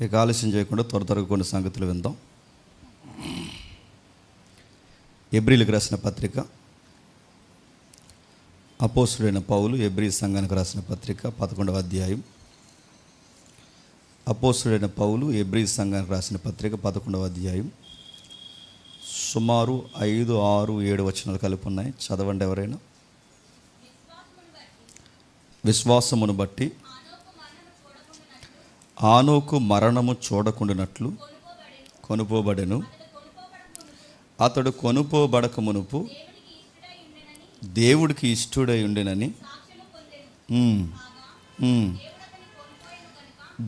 ఇక ఆలస్యం చేయకుండా త్వరగా కొన్ని సంగతులు విందాం. ఎబ్రీలకు రాసిన పత్రిక, అపోస్తుడైన పౌలు ఎబ్రీ సంఘానికి రాసిన పత్రిక 11వ అధ్యాయం. అపోస్తుడైన పౌలు ఎబ్రీ సంఘానికి రాసిన పత్రిక 11వ అధ్యాయం. సుమారు 5, 6, 7 వచనాలు కలిపి ఉన్నాయి. చదవండి ఎవరైనా. విశ్వాసమును బట్టి ఆనోకు మరణము చూడకుండానట్లు కొనుపోబడెను. అతడు కొనుపోబడక మునుపు దేవుడికి ఇష్టుడై ఉండెనని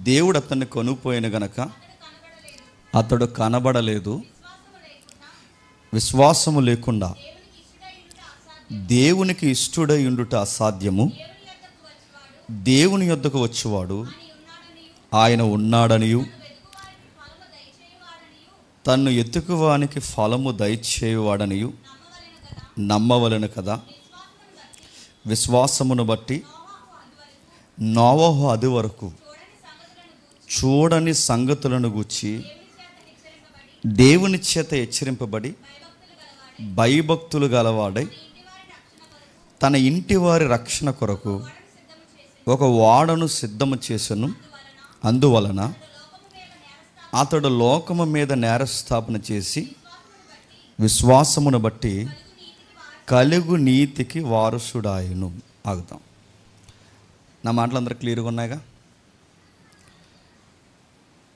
దేవుడు అతన్ని కొనుపోయిన గనక అతడు కనబడలేదు. విశ్వాసము లేకుండా దేవునికి ఇష్టుడై ఉండుట అసాధ్యము. దేవుని యొద్దకు వచ్చేవాడు ఆయన ఉన్నాడనియు తన్ను ఎత్తుకువానికి ఫలము దయచేయువాడనియు నమ్మవలెను కదా. విశ్వాసమును బట్టి నోవహు అది వరకు చూడని సంగతులను గూర్చి దేవుని చేత హెచ్చరింపబడి భయభక్తులు గలవాడై తన ఇంటి వారి రక్షణ కొరకు ఒక ఓడను సిద్ధము చేసెను. అందువలన అతడు లోకము మీద నేరస్థాపన చేసి విశ్వాసమును బట్టి కలుగు నీతికి వారసుడాయను. ఆగుతాం. నా మాటలు అందరూ క్లియర్గా ఉన్నాయిగా.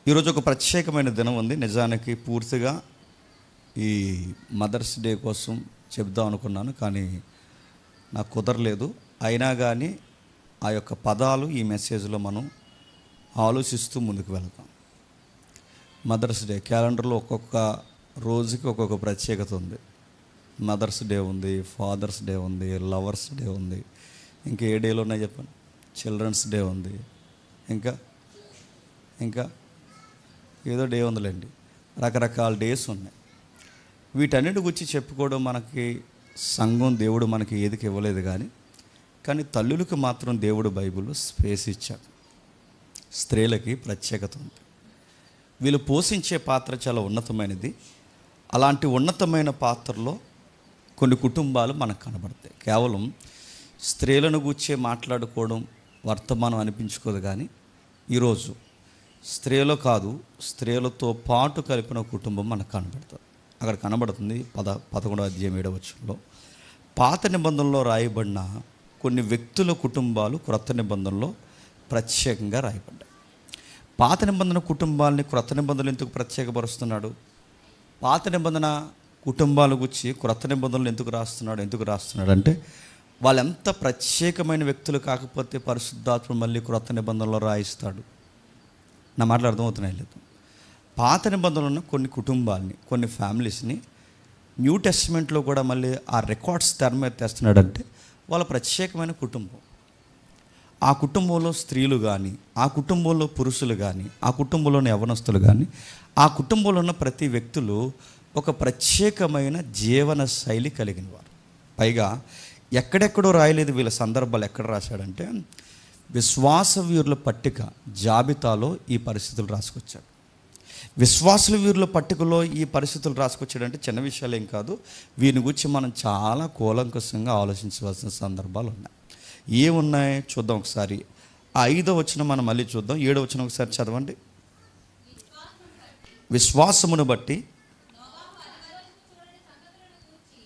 ఈరోజు ఒక ప్రత్యేకమైన దినం ఉంది. నిజానికి పూర్తిగా ఈ మదర్స్ డే కోసం చెప్దాం అనుకున్నాను, కానీ నాకు కుదరలేదు. అయినా కానీ ఆ యొక్క పదాలు ఈ మెసేజ్లో మనం ఆలోచిస్తూ ముందుకు వెళ్తాం. మదర్స్ డే క్యాలెండర్లో ఒక్కొక్క రోజుకి ఒక్కొక్క ప్రత్యేకత ఉంది. మదర్స్ డే ఉంది, ఫాదర్స్ డే ఉంది, లవర్స్ డే ఉంది, ఇంకా ఏ డేలు ఉన్నాయి చెప్పండి. చిల్డ్రన్స్ డే ఉంది, ఇంకా ఇంకా ఏదో డే ఉందిలేండి. రకరకాల డేస్ ఉన్నాయి. వీటన్నిటి గురించి చెప్పుకోవడం మనకి సంఘం దేవుడు మనకి ఏదికి ఇవ్వలేదు, కానీ తల్లులకు మాత్రం దేవుడు బైబిల్లో స్పేస్ ఇచ్చాడు. స్త్రీలకి ప్రత్యేకత ఉంది. వీళ్ళు పోషించే పాత్ర చాలా ఉన్నతమైనది. అలాంటి ఉన్నతమైన పాత్రలో కొన్ని కుటుంబాలు మనకు కనబడతాయి. కేవలం స్త్రీలను గూర్చే మాట్లాడుకోవడం వర్తమానం అనిపించుకోదు, కానీ ఈరోజు స్త్రీలో కాదు, స్త్రీలతో పాటు కలిపిన కుటుంబం మనకు కనబడుతుంది. అక్కడ కనబడుతుంది 11వ అధ్యాయం 7వ వచనంలో. పాత నిబంధనలో రాయబడిన కొన్ని వ్యక్తుల కుటుంబాలు క్రొత్త నిబంధనలో ప్రత్యేకంగా రాయబడ్డాయి. పాత నిబంధన కుటుంబాలని క్రొత్త నిబంధనలు ఎందుకు ప్రత్యేకపరుస్తున్నాడు? పాత నిబంధన కుటుంబాల గురించి క్రొత్త నిబంధనలు ఎందుకు రాస్తున్నాడు అంటే వాళ్ళు ఎంత ప్రత్యేకమైన వ్యక్తులు కాకపోతే పరిశుద్ధాత్మ మళ్ళీ క్రొత్త నిబంధనలో రాయిస్తాడు. నా మాటలు అర్థమవుతున్నాయి లేదు. పాత నిబంధనలు ఉన్న కొన్ని కుటుంబాలని, కొన్ని ఫ్యామిలీస్ని న్యూ టెస్ట్మెంట్లో కూడా మళ్ళీ ఆ రికార్డ్స్ తెర మీద తెస్తున్నాడంటే వాళ్ళ ప్రత్యేకమైన కుటుంబం. ఆ కుటుంబంలో స్త్రీలు కానీ, ఆ కుటుంబంలో పురుషులు కానీ, ఆ కుటుంబంలోని యవ్వనస్తులు కానీ, ఆ కుటుంబంలో ఉన్న ప్రతి వ్యక్తులు ఒక ప్రత్యేకమైన జీవన శైలి కలిగిన వారు. పైగా ఎక్కడెక్కడో రాయలేదు. వీళ్ళ సందర్భాలు ఎక్కడ రాశాడంటే విశ్వాస వీరుల పట్టిక జాబితాలో ఈ పరిస్థితులు రాసుకొచ్చాడు. విశ్వాసుల వీరుల పట్టికలో ఈ పరిస్థితులు రాసుకొచ్చాడంటే చిన్న విషయాలు ఏం కాదు. వీని గురించి మనం చాలా కూలంకషంగా ఆలోచించవలసిన సందర్భాలు ఉన్నాయి. ఏమున్నాయి చూద్దాం ఒకసారి. 5వ వచనం మనం మళ్ళీ చూద్దాం. 7వ వచనం ఒకసారి చదవండి. విశ్వాసమును బట్టి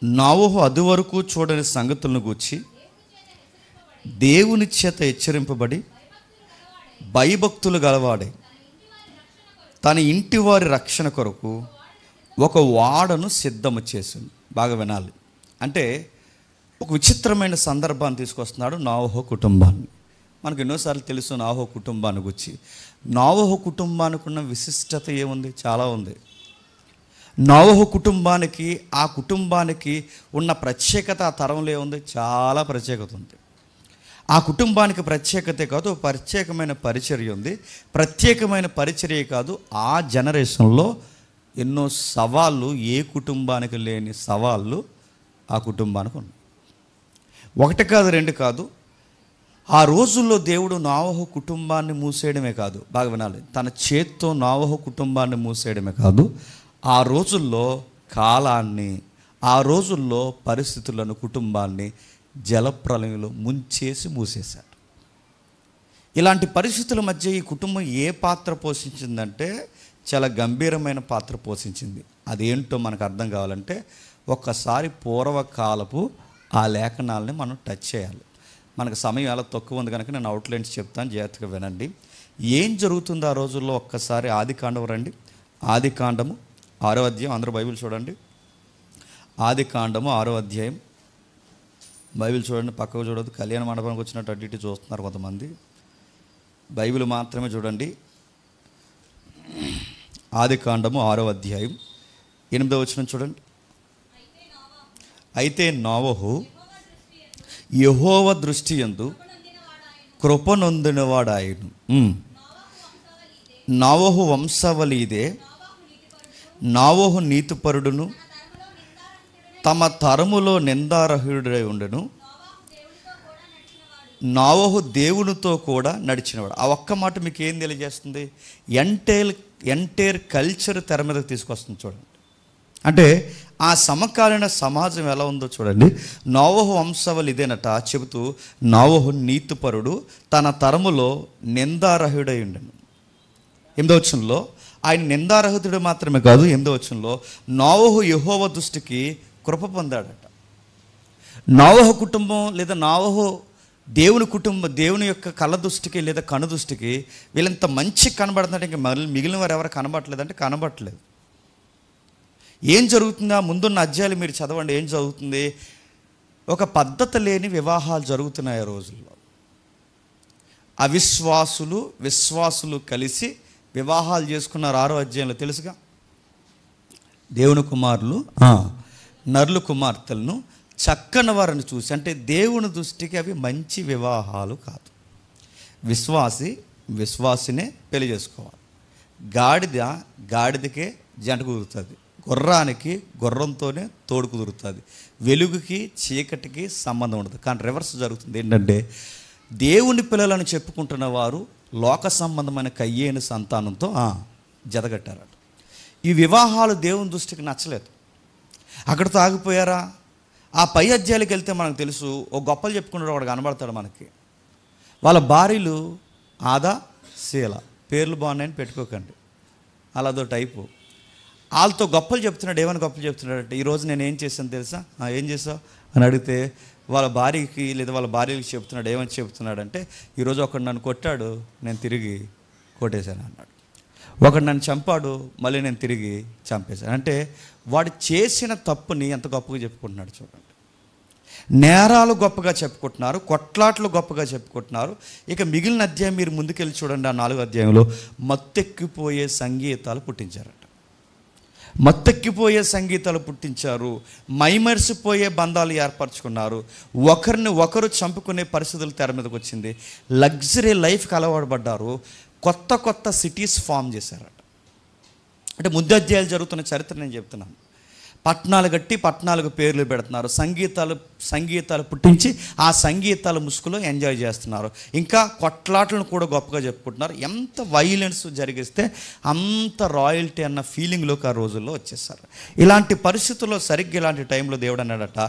నోవహు అది వరకు చూడని సంగతులను గూర్చి దేవుని చేత హెచ్చరింపబడి భయభక్తులు గలవాడే తన ఇంటి వారి రక్షణ కొరకు ఒక ఓడను సిద్ధము చేసింది. బాగా వినాలి. అంటే ఒక విచిత్రమైన సందర్భాన్ని తీసుకొస్తున్నాడు నోవహు కుటుంబాన్ని. మనకు ఎన్నోసార్లు తెలుసు నోవహు కుటుంబాన్ని గురించి. నోవహు కుటుంబానికి ఉన్న విశిష్టత ఏముంది? చాలా ఉంది. నోవహు కుటుంబానికి, ఆ కుటుంబానికి ఉన్న ప్రత్యేకత ఆ తరంలో ఏముంది? చాలా ప్రత్యేకత ఉంది. ఆ కుటుంబానికి ప్రత్యేకతే కాదు, ప్రత్యేకమైన పరిచర్య ఉంది. ప్రత్యేకమైన పరిచర్య కాదు, ఆ జనరేషన్లో ఎన్నో సవాళ్ళు, ఏ కుటుంబానికి లేని సవాళ్ళు ఆ కుటుంబానికి ఉన్నాయి. ఒకటి కాదు, రెండు కాదు. ఆ రోజుల్లో దేవుడు నోవహు కుటుంబాన్ని మూసేయడమే కాదు, బాగా వినాలి, తన చేత్తో నోవహు కుటుంబాన్ని మూసేయడమే కాదు, ఆ రోజుల్లో కాలాన్ని, ఆ రోజుల్లో పరిస్థితులను, కుటుంబాన్ని జలప్రలయంలో ముంచేసి మూసేశాడు. ఇలాంటి పరిస్థితుల మధ్య ఈ కుటుంబం ఏ పాత్ర పోషించిందంటే చాలా గంభీరమైన పాత్ర పోషించింది. అదేంటో మనకు అర్థం కావాలంటే ఒక్కసారి పూర్వకాలపు ఆ లేఖనాలని మనం టచ్ చేయాలి. మనకు సమయం ఎలా తక్కువ ఉంది కనుక నేను అవుట్లైన్స్ చెప్తాను, జాగ్రత్తగా వినండి. ఏం జరుగుతుందో ఆ రోజుల్లో ఒక్కసారి ఆదికాండం రండి. ఆదికాండము 6వ అధ్యాయం, అందరూ బైబిల్ చూడండి. ఆదికాండము 6వ అధ్యాయం, బైబిల్ చూడండి, పక్కకు చూడదు. కళ్యాణ మండపానికి వచ్చినట్టు అటు ఇటు చూస్తున్నారు కొంతమంది, బైబిల్ మాత్రమే చూడండి. ఆదికాండము 6వ అధ్యాయం 8వ వచనం చూడండి. అయితే నోవహు యెహోవా దృష్టి యందు కృప నొందినవాడాయను. నోవహు వంశావళి ఇదే. నోవహు నీతిపరుడును తమ తరములో నిందారహితుడై ఉండెను. నోవహు దేవునితో కూడా నడిచినవాడు. ఆ ఒక్క మాట మీకు ఏం తెలియజేస్తుంది? ఎంటైర్ కల్చర్ తెర మీదకి తీసుకొస్తుంది చూడండి. అంటే ఆ సమకాలీన సమాజం ఎలా ఉందో చూడండి. నోవహు వంశావళి ఇదేనట చెబుతూ, నోవహు నీతిపరుడు తన తరములో నిందారహితుడై ఉండెను. 8వ వచనంలో ఆయన నిందారహితుడు మాత్రమే కాదు, 8వ వచనంలో నోవహు యెహోవా దృష్టికి కృప పొందాడట. నోవహు కుటుంబం లేదా నోవహు దేవుని కుటుంబం, దేవుని యొక్క కళ్ళ దృష్టికి లేదా కను దృష్టికి వీళ్ళంత మంచి కనబడుతుందంటే ఇంకా మిగిలిన వారు ఎవరు కనబడట్లేదంటే కనబడట్లేదు. ఏం జరుగుతుందా? ముందున్న అధ్యాయాలు మీరు చదవండి. ఏం జరుగుతుంది? ఒక పద్ధతి లేని వివాహాలు జరుగుతున్నాయి ఆ రోజుల్లో. అవిశ్వాసులు విశ్వాసులు కలిసి వివాహాలు చేసుకున్నారు. 6వ అధ్యాయంలో తెలుసుగా, దేవుని కుమారులు నరుల కుమార్తెలను చక్కని వారిని చూసి, అంటే దేవుని దృష్టికి అవి మంచి వివాహాలు కాదు. విశ్వాసినే పెళ్లి చేసుకోవాలి. గాడిదకే జంట కుదురుతుంది, గుర్రానికి గుర్రంతోనే తోడు కుదురుతుంది, వెలుగుకి చీకటికి సంబంధం ఉండదు. కానీ రివర్స్ జరుగుతుంది. ఏంటంటే దేవుని పిల్లలను చెప్పుకుంటున్న వారు లోక సంబంధమైన కయ్యేని సంతానంతో జతగట్టారట. ఈ వివాహాలు దేవుని దృష్టికి నచ్చలేదు. అక్కడితో ఆగిపోయారా? ఆ పై అధ్యాయాలకు వెళ్తే మనకు తెలుసు, ఓ గొప్పలు చెప్పుకుంటాడు వాడు కనబడతాడు మనకి. వాళ్ళ భార్యలు ఆదా శీల, పేర్లు బాగున్నాయని పెట్టుకోకండి, అలాదో టైపు. వాళ్ళతో గొప్పలు చెప్తున్నాడు. ఏమని గొప్పలు చెప్తున్నాడంటే, ఈరోజు నేను ఏం చేశాను తెలుసా? ఏం చేసావు అని అడిగితే వాళ్ళ భార్యకి లేదా వాళ్ళ భార్యకి చెప్తున్నాడు. ఏమని చెప్తున్నాడంటే, ఈరోజు ఒకడు నన్ను కొట్టాడు, నేను తిరిగి కొట్టేశాను అన్నాడు. ఒకడు నన్ను చంపాడు, మళ్ళీ నేను తిరిగి చంపేశాను. అంటే వాడు చేసిన తప్పుని ఎంత గొప్పగా చెప్పుకుంటున్నాడు చూడండి. నేరాలు గొప్పగా చెప్పుకుంటున్నారు, కొట్లాట్లు గొప్పగా చెప్పుకుంటున్నారు. ఇక మిగిలిన అధ్యాయం మీరు ముందుకెళ్ళి చూడండి. ఆ 4వ అధ్యాయంలో మత్తెక్కిపోయే సంగీతాలు పుట్టించారట. మత్తెక్కిపోయే సంగీతాలు పుట్టించారు, మైమరిసిపోయే బంధాలు ఏర్పరచుకున్నారు, ఒకరిని ఒకరు చంపుకునే పరిస్థితులు తెర మీదకి వచ్చింది. లగ్జరీ లైఫ్కి అలవాటు పడ్డారు, కొత్త సిటీస్ ఫామ్ చేశారట. అంటే ముందు అధ్యాయాలు జరుగుతున్న చరిత్ర నేను చెప్తున్నాను. పట్టణాలు కట్టి పట్టణాలకు పేర్లు పెడుతున్నారు, సంగీతాలు పుట్టించి ఆ సంగీతాల ముసుగులో ఎంజాయ్ చేస్తున్నారు. ఇంకా కొట్లాటలను కూడా గొప్పగా చెప్పుకుంటున్నారు. ఎంత వైలెన్స్ జరిగిస్తే అంత రాయల్టీ అన్న ఫీలింగ్లోకి ఆ రోజుల్లో వచ్చేసారు. ఇలాంటి పరిస్థితుల్లో సరిగ్గా ఇలాంటి టైంలో దేవుడు అన్నాడట,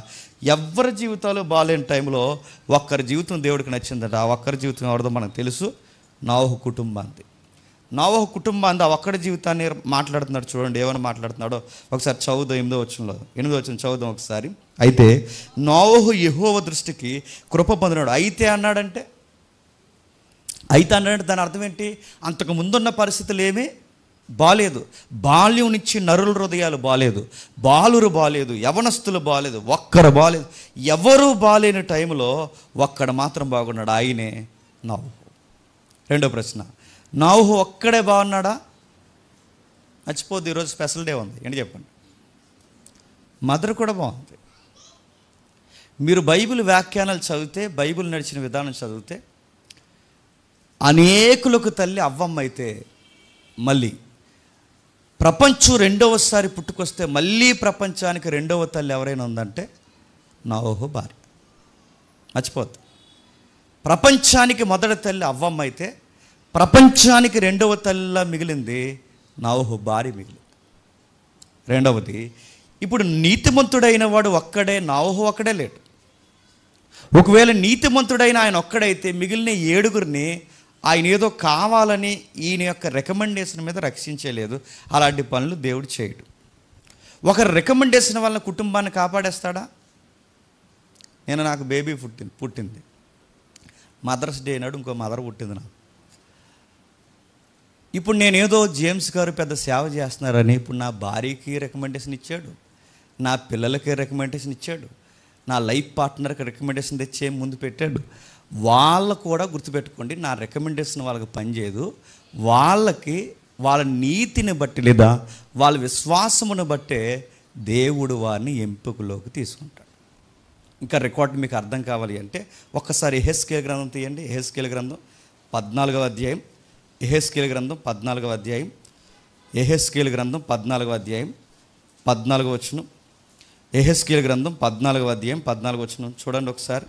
ఎవరి జీవితాలు బాగాలేని టైంలో ఒక్కరి జీవితం దేవుడికి నచ్చిందట. ఆ ఒక్కరి జీవితం ఎవరిదో మనకు తెలుసు, నోవహు కుటుంబాన్ని. నోవహు కుటుంబాన్ని ఆ ఒక్కడి జీవితాన్ని మాట్లాడుతున్నాడు చూడండి. ఏమని మాట్లాడుతున్నాడో ఒకసారి చదువుదాం. 8వ వచనం చదువుదాం ఒకసారి. అయితే నోవహు యెహోవా దృష్టికి కృప పొందినాడు. అయితే అన్నాడంటే దాని అర్థం ఏంటి? అంతకు ముందున్న పరిస్థితులు ఏమీ బాలేదు. బాల్యం నుంచి నరుల హృదయాలు బాలేదు, బాలురు బాలేదు, యవనస్తులు బాలేదు, ఒక్కరు బాలేదు. ఎవరు బాలేని టైంలో ఒక్కడ మాత్రం బాగున్నాడు, ఆయనే నోవహు. రెండో ప్రశ్న, నోవహు ఒక్కడే బాగున్నాడా? మర్చిపోద్దు, ఈరోజు స్పెషల్ డే ఉంది. ఏంటి చెప్పండి? మదర్ కూడా బాగుంది. మీరు బైబిల్ వ్యాఖ్యానాలు చదివితే, బైబిల్ నడిచిన విధానం చదివితే, అనేకులకు తల్లి అవ్వమ్మ అయితే, మళ్ళీ ప్రపంచం రెండవసారి పుట్టుకొస్తే మళ్ళీ ప్రపంచానికి రెండవ తల్లి ఎవరైనా ఉందంటే నోవహు భార్య. మర్చిపోద్దు. ప్రపంచానికి మొదటి తల్లి అవ్వమ్మ అయితే ప్రపంచానికి రెండవ తల్లిలా మిగిలింది నోవహు భార్య మిగిలింది. రెండవది, ఇప్పుడు నీతిమంతుడైన వాడు ఒక్కడే, నోవహు ఒక్కడే లేడు. ఒకవేళ నీతిమంతుడైన ఆయన ఒక్కడైతే మిగిలిన 7గురిని ఆయన ఏదో కావాలని ఈయన యొక్క రికమెండేషన్ మీద రక్షించలేదు. అలాంటి పనులు దేవుడు చేయడు. ఒకరి రికమెండేషన్ వల్ల కుటుంబాన్ని కాపాడేస్తాడా? నాకు బేబీ పుట్టింది మదర్స్ డే నాడు ఇంకో మదర్ పుట్టింది నాకు. ఇప్పుడు నేనేదో జేమ్స్ గారు పెద్ద సేవ చేస్తున్నారని ఇప్పుడు నా భార్యకి రికమెండేషన్ ఇచ్చాడు, నా పిల్లలకి రికమెండేషన్ ఇచ్చాడు, నా లైఫ్ పార్ట్నర్కి రికమెండేషన్ తెచ్చే ముందు పెట్టాడు. వాళ్ళు కూడా గుర్తుపెట్టుకోండి, నా రికమెండేషన్ వాళ్ళకి పనిచేయదు. వాళ్ళకి వాళ్ళ నీతిని బట్టి లేదా వాళ్ళ విశ్వాసమును బట్టే దేవుడు వారిని ఎంపికలోకి తీసుకుంటాడు. ఇంకా రికార్డు మీకు అర్థం కావాలి అంటే ఒక్కసారి యెహెజ్కేలు గ్రంథం తీయండి. యెహెజ్కేలు గ్రంథం 14వ అధ్యాయం. యెహెజ్కేలు గ్రంథం 14వ అధ్యాయం. యెహెజ్కేలు గ్రంథం 14వ అధ్యాయం 14వ వచనం. యెహెజ్కేలు గ్రంథం 14వ అధ్యాయం 14వ వచనం చూడండి ఒకసారి.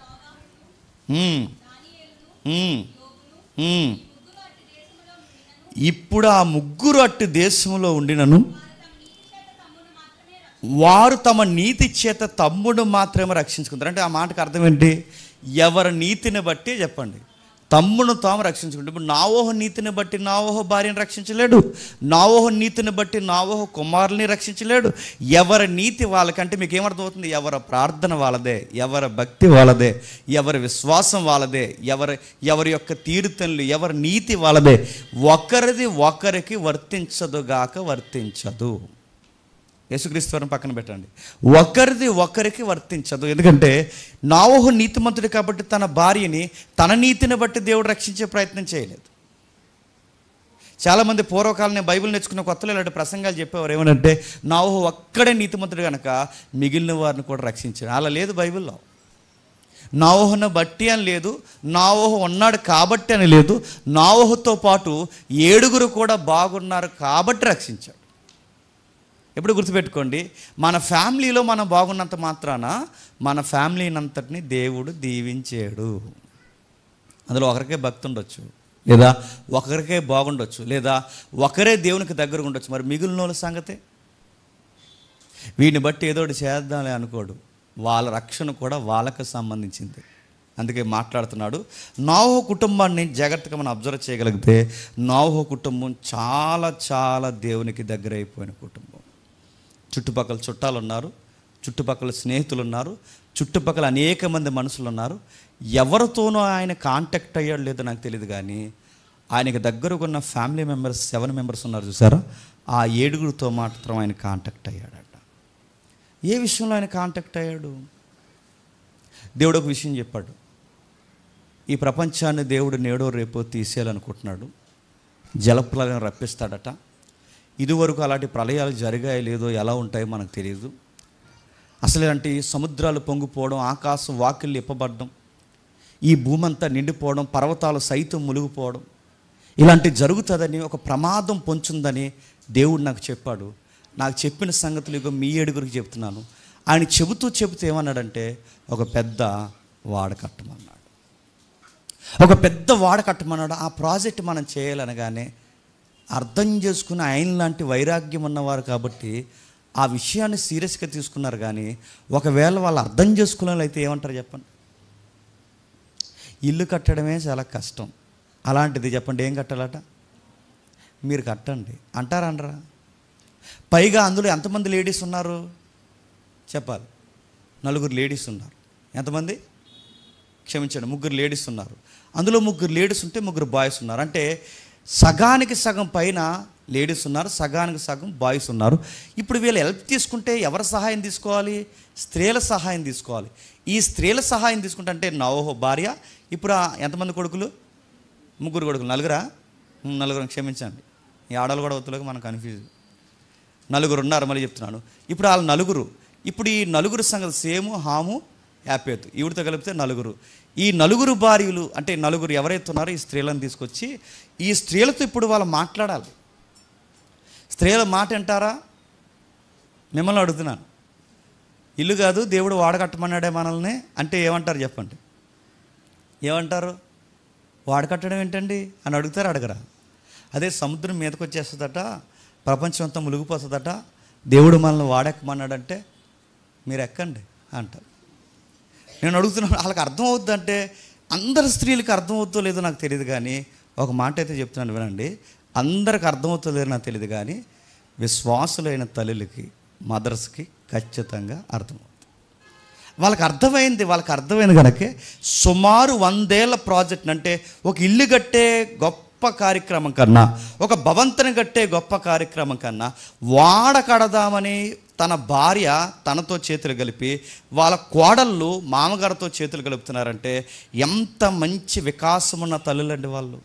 ఇప్పుడు ఆ ముగ్గురు అట్టి దేశంలో ఉండినను వారు తమ నీతి చేత తమ్ముడు మాత్రమే రక్షించుకుంటారు. అంటే ఆ మాటకు అర్థం ఏంటి? ఎవరి నీతిని బట్టి చెప్పండి, తమ్మును తాము రక్షించుకుంటారు. ఇప్పుడు నోవహు నీతిని బట్టి నోవహు భార్యను రక్షించలేడు, నోవహు నీతిని బట్టి నోవహు కుమారుల్ని రక్షించలేడు. ఎవరి నీతి వాళ్ళకంటే మీకు ఏమర్థమవుతుంది? ఎవరి ప్రార్థన వాళ్ళదే, ఎవరి భక్తి వాళ్ళదే, ఎవరి విశ్వాసం వాళ్ళదే, ఎవరి యొక్క తీరుతనులు, ఎవరి నీతి వాళ్ళదే. ఒకరిది ఒకరికి వర్తించదుగాక వర్తించదు. యేసుక్రీస్తుని పక్కన పెట్టండి. ఒకరిది ఒకరికి వర్తించదు. ఎందుకంటే నోవహు నీతిమంతుడు కాబట్టి తన భార్యని తన నీతిని బట్టి దేవుడు రక్షించే ప్రయత్నం చేయలేదు. చాలామంది పూర్వకాలం నేను బైబిల్ నేర్చుకున్న కొత్తలో ఇలాంటి ప్రసంగాలు చెప్పేవారు. ఏమనంటే నోవహు ఒక్కడే నీతిమంతుడు కనుక మిగిలిన వారిని కూడా రక్షించాడు. అలా లేదు బైబిల్లో. నోవహును బట్టి అని లేదు, నోవహు ఉన్నాడు కాబట్టి అని లేదు. నోవహుతో పాటు 7గురు కూడా బాగున్నారు కాబట్టి రక్షించాడు. ఎప్పుడు గుర్తుపెట్టుకోండి, మన ఫ్యామిలీలో మనం బాగున్నంత మాత్రాన మన ఫ్యామిలీని అంతటిని దేవుడు దీవించాడు. అందులో ఒకరికే భక్తి ఉండొచ్చు, లేదా ఒకరికే బాగుండొచ్చు, లేదా ఒకరే దేవునికి దగ్గరగా ఉండొచ్చు. మరి మిగిలిన వాళ్ళ సంగతే? వీడిని బట్టి ఏదో ఒకటి చేద్దాంలే అనుకోడు. వాళ్ళ రక్షణ కూడా వాళ్ళకి సంబంధించింది. అందుకే మాట్లాడుతున్నాడు. నోవహు కుటుంబాన్ని జాగ్రత్తగా మనం అబ్జర్వ్ చేయగలిగితే నోవహు కుటుంబం చాలా చాలా దేవునికి దగ్గర అయిపోయిన కుటుంబం. చుట్టుపక్కల చుట్టాలు ఉన్నారు, చుట్టుపక్కల స్నేహితులు ఉన్నారు, చుట్టుపక్కల అనేక మంది మనుషులు ఉన్నారు. ఎవరితోనో ఆయన కాంటాక్ట్ అయ్యాడు లేదో నాకు తెలియదు, కానీ ఆయనకి దగ్గరకు ఉన్న ఫ్యామిలీ మెంబర్స్ 7 మెంబర్స్ ఉన్నారు చూసారా, ఆ 7గురితో మాత్రం ఆయన కాంటాక్ట్ అయ్యాడట. ఏ విషయంలో ఆయన కాంటాక్ట్ అయ్యాడు? దేవుడు ఒక విషయం చెప్పాడు. ఈ ప్రపంచాన్ని దేవుడు నేడో రేపో తీసేయాలనుకుంటున్నాడు. జలప్రలయం రప్పిస్తాడట. ఇదివరకు అలాంటి ప్రళయాలు జరిగాయో లేదో, ఎలా ఉంటాయో మనకు తెలియదు. అసలు ఇలాంటి సముద్రాలు పొంగిపోవడం, ఆకాశం వాకిళ్ళు ఇప్పబడడం, ఈ భూమి అంతా నిండిపోవడం, పర్వతాలు సైతం మునిగిపోవడం, ఇలాంటి జరుగుతుందని, ఒక ప్రమాదం పొంచుందని దేవుడు నాకు చెప్పాడు. నాకు చెప్పిన సంగతులు ఇగో మీ 7గురికి చెప్తున్నాను. ఆయన చెబుతూ ఏమన్నాడంటే ఒక పెద్ద వాడ కట్టమన్నాడు. ఒక పెద్ద వాడ కట్టమన్నాడు. ఆ ప్రాజెక్ట్ మనం చేయాలనగానే అర్థం చేసుకుని ఆయన లాంటి వైరాగ్యం ఉన్నవారు కాబట్టి ఆ విషయాన్ని సీరియస్గా తీసుకున్నారు. కానీ ఒకవేళ వాళ్ళు అర్థం చేసుకున్నట్లయితే ఏమంటారు చెప్పండి? ఇల్లు కట్టడమే చాలా కష్టం, అలాంటిది చెప్పండి ఏం కట్టాలట? మీరు కట్టండి అంటారా? పైగా అందులో ఎంతమంది లేడీస్ ఉన్నారు చెప్పాలి? 4 లేడీస్ ఉన్నారు. ఎంతమంది? క్షమించండి, 3 లేడీస్ ఉన్నారు. అందులో 3 లేడీస్ ఉంటే 3 బాయ్స్ ఉన్నారు. అంటే సగానికి సగం పైన లేడీస్ ఉన్నారు, సగానికి సగం బాయ్స్ ఉన్నారు. ఇప్పుడు వీళ్ళు హెల్ప్ తీసుకుంటే ఎవరి సహాయం తీసుకోవాలి? స్త్రీల సహాయం తీసుకోవాలి. ఈ స్త్రీల సహాయం తీసుకుంటే అంటే నోవహు భార్య. ఇప్పుడు ఎంతమంది కొడుకులు? 3 కొడుకులు. 4 క్షమించండి, ఈ ఆడలు కూడా అవుతులకు మనం కన్ఫ్యూజ్. 4 ఉన్నారు, మళ్ళీ చెప్తున్నాను. ఇప్పుడు వాళ్ళ 4. ఇప్పుడు ఈ 4 సంగతి సేము, హాము, యాపేతు, ఈవిడితో కలిపితే 4. ఈ 4 భార్యలు అంటే 4 ఎవరైతే ఉన్నారో ఈ స్త్రీలను తీసుకొచ్చి ఈ స్త్రీలతో ఇప్పుడు వాళ్ళు మాట్లాడాలి. స్త్రీల మాట అంటారా? మిమ్మల్ని అడుగుతున్నాను. ఇల్లు కాదు దేవుడు వాడకట్టమన్నాడే మనల్ని అంటే ఏమంటారు చెప్పండి? ఏమంటారు? వాడు కట్టడం ఏంటండి అని అడుగుతారు, అడగరా? అదే సముద్రం మీదకి వచ్చేస్తుందట, ప్రపంచం అంతా మునిగిపోతుందట, దేవుడు మనల్ని వాడెక్కమన్నాడంటే మీరు ఎక్కండి అంటారు. నేను అడుగుతున్నాను, వాళ్ళకి అర్థమవుద్దంటే అందరు స్త్రీలకు అర్థమవుతుందో లేదో నాకు తెలియదు, కానీ ఒక మాట అయితే చెప్తున్నాను వినండి, అందరికి అర్థమవుతుందో లేదో నాకు తెలియదు, కానీ విశ్వాసులైన తల్లులకి, మదర్స్కి ఖచ్చితంగా అర్థమవుతుంది. వాళ్ళకి అర్థమైంది కనుక సుమారు 100 ఏళ్ల ప్రాజెక్ట్, అంటే ఒక ఇల్లు కట్టే గొప్ప కార్యక్రమం కన్నా, ఒక భవంతిని కట్టే గొప్ప కార్యక్రమం కన్నా, వాడ కడదామని తన భార్య తనతో చేతులు కలిపి వాళ్ళ కోడళ్ళు మామగారితో చేతులు కలుపుతున్నారంటే ఎంత మంచి వికాసం ఉన్న తల్లులండి వాళ్ళు,